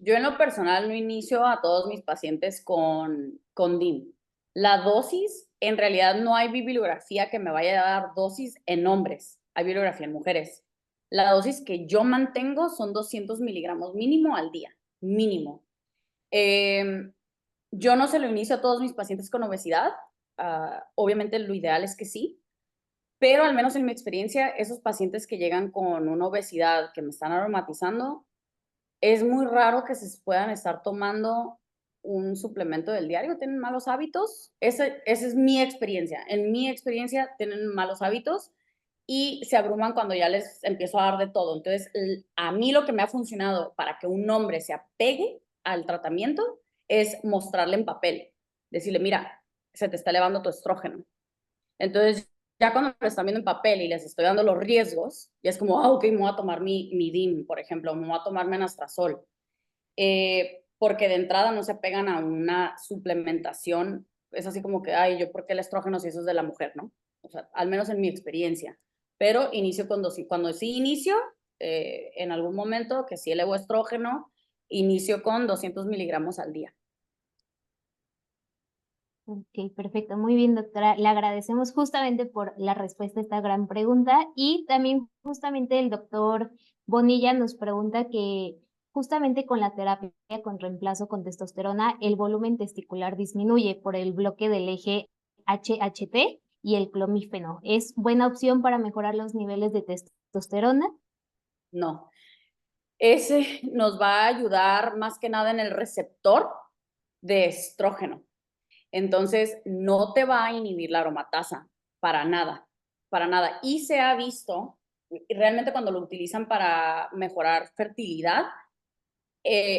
Yo en lo personal no inicio a todos mis pacientes con DIM. La dosis, en realidad no hay bibliografía que me vaya a dar dosis en hombres, hay bibliografía en mujeres. La dosis que yo mantengo son 200 miligramos mínimo al día, mínimo. Yo no se lo inicio a todos mis pacientes con obesidad, obviamente lo ideal es que sí, pero al menos en mi experiencia, esos pacientes que llegan con una obesidad que me están aromatizando, es muy raro que se puedan estar tomando un suplemento del diario, tienen malos hábitos. Esa es mi experiencia. En mi experiencia tienen malos hábitos y se abruman cuando ya les empiezo a dar de todo. Entonces, a mí lo que me ha funcionado para que un hombre se apegue al tratamiento es mostrarle en papel, decirle, mira, se te está elevando tu estrógeno. Entonces, ya cuando lo están viendo en papel y les estoy dando los riesgos, ya es como, ok, me voy a tomar mi DIM, por ejemplo, me voy a tomar mi anastrozol. Porque de entrada no se pegan a una suplementación. Es así como que, ay, ¿yo por qué el estrógeno si eso es de la mujer, no? O sea, al menos en mi experiencia. Pero inicio cuando sí inicio, en algún momento que sí elevo estrógeno, inicio con 200 miligramos al día. Ok, perfecto. Muy bien, doctora. Le agradecemos justamente por la respuesta a esta gran pregunta. Y también justamente el doctor Bonilla nos pregunta que justamente con la terapia con reemplazo con testosterona, el volumen testicular disminuye por el bloque del eje HHT y el clomífeno. ¿Es buena opción para mejorar los niveles de testosterona? No. Ese nos va a ayudar más que nada en el receptor de estrógeno. Entonces, no te va a inhibir la aromatasa, para nada, para nada. Y se ha visto, realmente cuando lo utilizan para mejorar fertilidad,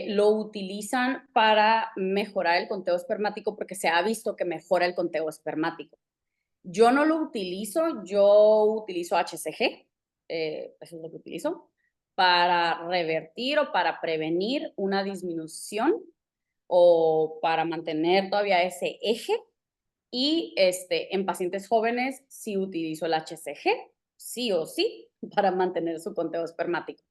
lo utilizan para mejorar el conteo espermático porque se ha visto que mejora el conteo espermático. Yo no lo utilizo, yo utilizo HCG, eso es lo que utilizo, para revertir o para prevenir una disminución o para mantener todavía ese eje. Y en pacientes jóvenes sí utilizo el HCG, sí o sí, para mantener su conteo espermático.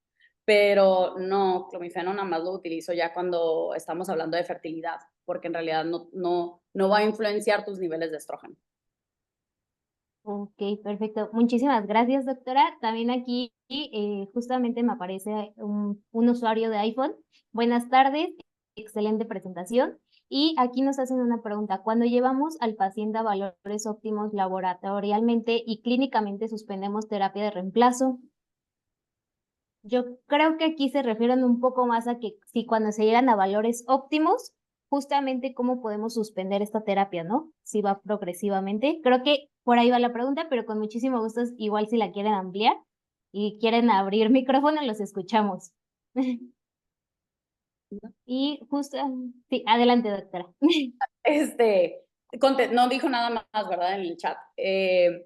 Pero no, clomifeno nada más lo utilizo ya cuando estamos hablando de fertilidad, porque en realidad no va a influenciar tus niveles de estrógeno. Ok, perfecto. Muchísimas gracias, doctora. También aquí justamente me aparece un usuario de iPhone. Buenas tardes, excelente presentación. Y aquí nos hacen una pregunta. Cuando llevamos al paciente a valores óptimos laboratorialmente y clínicamente suspendemos terapia de reemplazo, yo creo que aquí se refieren un poco más a que si cuando se llegan a valores óptimos, justamente cómo podemos suspender esta terapia, ¿no? Si va progresivamente. Creo que por ahí va la pregunta, pero con muchísimo gusto, igual si la quieren ampliar y quieren abrir micrófono, los escuchamos. Y justo, sí, adelante, doctora. No dijo nada más, ¿verdad? En el chat.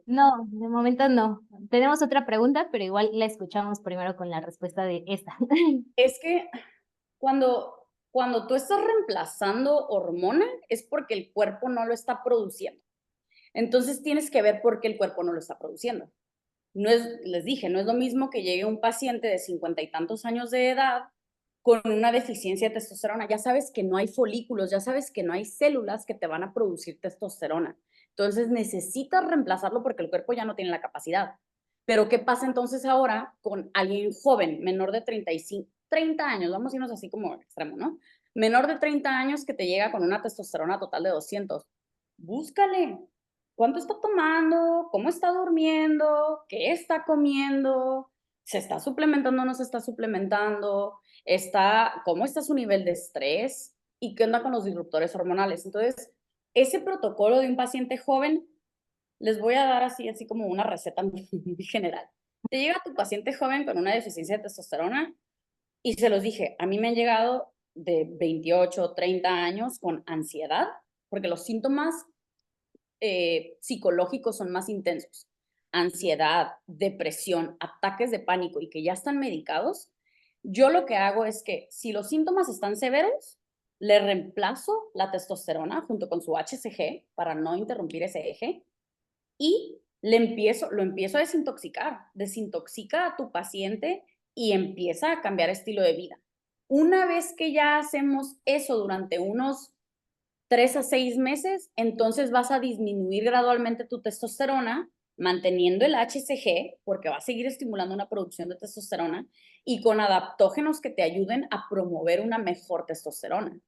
No, de momento no. Tenemos otra pregunta, pero igual la escuchamos primero con la respuesta de esta. Es que cuando tú estás reemplazando hormona es porque el cuerpo no lo está produciendo. Entonces tienes que ver por qué el cuerpo no lo está produciendo. Les dije, no es lo mismo que llegue un paciente de 50 y tantos años de edad con una deficiencia de testosterona. Ya sabes que no hay folículos, ya sabes que no hay células que te van a producir testosterona. Entonces necesitas reemplazarlo porque el cuerpo ya no tiene la capacidad. Pero ¿qué pasa entonces ahora con alguien joven, menor de 30 años? Vamos a irnos así como extremo, ¿no? Menor de 30 años que te llega con una testosterona total de 200. Búscale. ¿Cuánto está tomando? ¿Cómo está durmiendo? ¿Qué está comiendo? ¿Se está suplementando o no se está suplementando? ¿Cómo está su nivel de estrés? ¿Y qué onda con los disruptores hormonales? Entonces, ese protocolo de un paciente joven, les voy a dar así como una receta muy general. Te llega tu paciente joven con una deficiencia de testosterona y se los dije, a mí me han llegado de 28, 30 años con ansiedad, porque los síntomas psicológicos son más intensos. Ansiedad, depresión, ataques de pánico y que ya están medicados, yo lo que hago es que si los síntomas están severos, le reemplazo la testosterona junto con su HCG para no interrumpir ese eje y lo empiezo a desintoxicar. Desintoxica a tu paciente y empieza a cambiar estilo de vida. Una vez que ya hacemos eso durante unos 3 a 6 meses, entonces vas a disminuir gradualmente tu testosterona, manteniendo el HCG, porque va a seguir estimulando una producción de testosterona, y con adaptógenos que te ayuden a promover una mejor testosterona.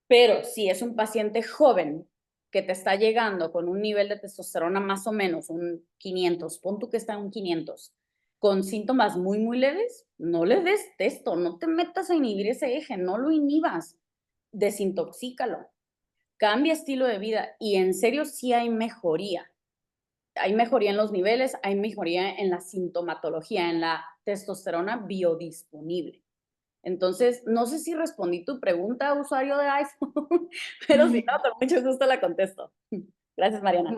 Pero si es un paciente joven que te está llegando con un nivel de testosterona más o menos, un 500, pon tú que está en un 500, con síntomas muy, muy leves, no le des testo, no te metas a inhibir ese eje, no lo inhibas, desintoxícalo, cambia estilo de vida y en serio sí hay mejoría. Hay mejoría en los niveles, hay mejoría en la sintomatología, en la testosterona biodisponible. Entonces, no sé si respondí tu pregunta, usuario de iPhone, pero si no, con mucho gusto la contesto. Gracias, Mariana.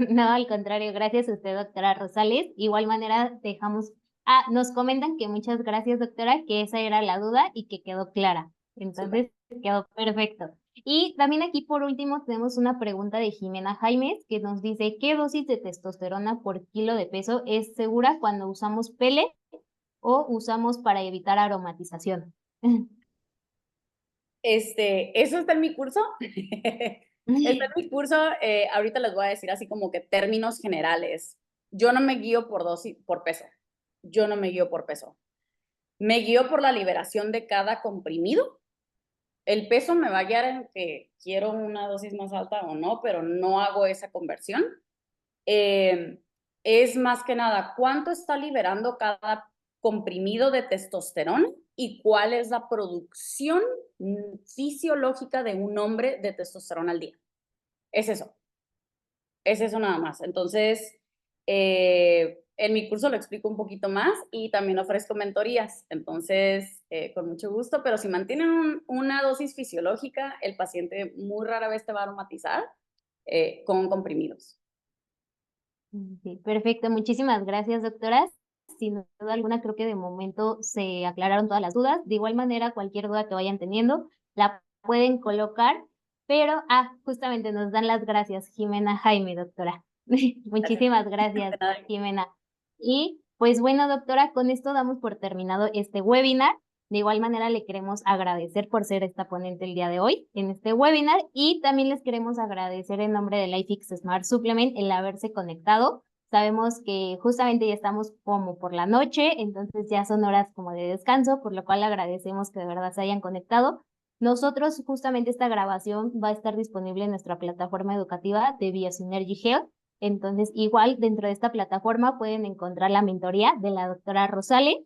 No, al contrario, gracias a usted, doctora Rosales. Igual manera dejamos, nos comentan que muchas gracias, doctora, que esa era la duda y que quedó clara. Entonces, quedó perfecto. Y también aquí por último tenemos una pregunta de Jimena Jaimes que nos dice, ¿qué dosis de testosterona por kilo de peso es segura cuando usamos pellet o usamos para evitar aromatización? Eso está en mi curso. Está en mi curso. Ahorita les voy a decir así como que términos generales. Yo no me guío por dosis, por peso. Yo no me guío por peso. Me guío por la liberación de cada comprimido. El peso me va a guiar en que quiero una dosis más alta o no, pero no hago esa conversión. Es más que nada cuánto está liberando cada comprimido de testosterona y cuál es la producción fisiológica de un hombre de testosterona al día. Es eso nada más. Entonces, en mi curso lo explico un poquito más y también ofrezco mentorías. Entonces, con mucho gusto, pero si mantienen una dosis fisiológica, el paciente muy rara vez te va a aromatizar con comprimidos. Sí, perfecto, muchísimas gracias, doctora. Sin duda alguna, creo que de momento se aclararon todas las dudas. De igual manera, cualquier duda que vayan teniendo, la pueden colocar, pero, justamente nos dan las gracias, Jimena Jaime, doctora. Muchísimas gracias, Jimena. Y pues bueno, doctora, con esto damos por terminado este webinar. De igual manera, le queremos agradecer por ser esta ponente el día de hoy en este webinar y también les queremos agradecer en nombre de LifeX Smart Supplement el haberse conectado. Sabemos que justamente ya estamos como por la noche, entonces ya son horas como de descanso, por lo cual agradecemos que de verdad se hayan conectado. Nosotros, justamente esta grabación va a estar disponible en nuestra plataforma educativa de Biosynergy Health. Entonces, igual dentro de esta plataforma pueden encontrar la mentoría de la doctora Rosales,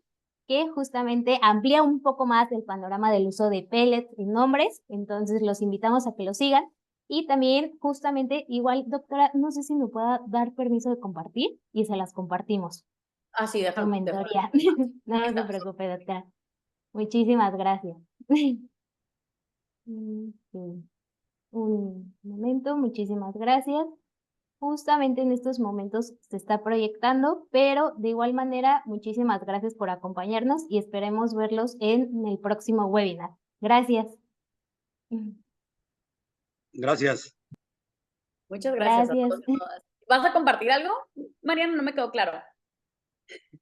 que justamente amplía un poco más el panorama del uso de pellets en hombres, entonces los invitamos a que lo sigan. Y también, justamente, igual, doctora, no sé si me pueda dar permiso de compartir y se las compartimos. Sí, Tu déjalo. mentoría. No se preocupe, doctora. Muchísimas gracias. Sí. Un momento, muchísimas gracias. Justamente en estos momentos se está proyectando, pero de igual manera, muchísimas gracias por acompañarnos y esperemos verlos en el próximo webinar. Gracias. Gracias. Muchas gracias a Gracias. todos y a todas. ¿Vas a compartir algo? Mariana, no me quedó claro.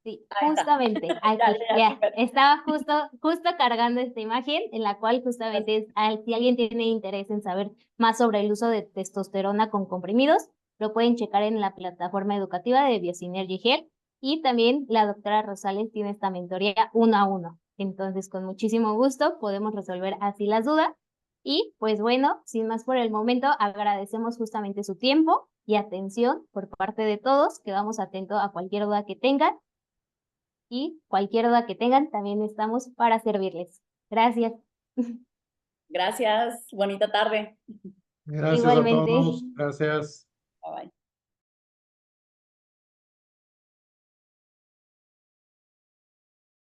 Sí, Ahí está. justamente aquí, Ya, ya, estaba justo cargando esta imagen en la cual justamente es, si alguien tiene interés en saber más sobre el uso de testosterona con comprimidos, lo pueden checar en la plataforma educativa de Biosynergy Health y también la doctora Rosales tiene esta mentoría 1 a 1. Entonces, con muchísimo gusto podemos resolver así las dudas y pues bueno, sin más por el momento, agradecemos justamente su tiempo y atención por parte de todos, quedamos atentos a cualquier duda que tengan. y cualquier duda que tengan, también estamos para servirles. Gracias. Gracias, bonita tarde. Gracias a Igualmente. todos. Gracias. Bye bye.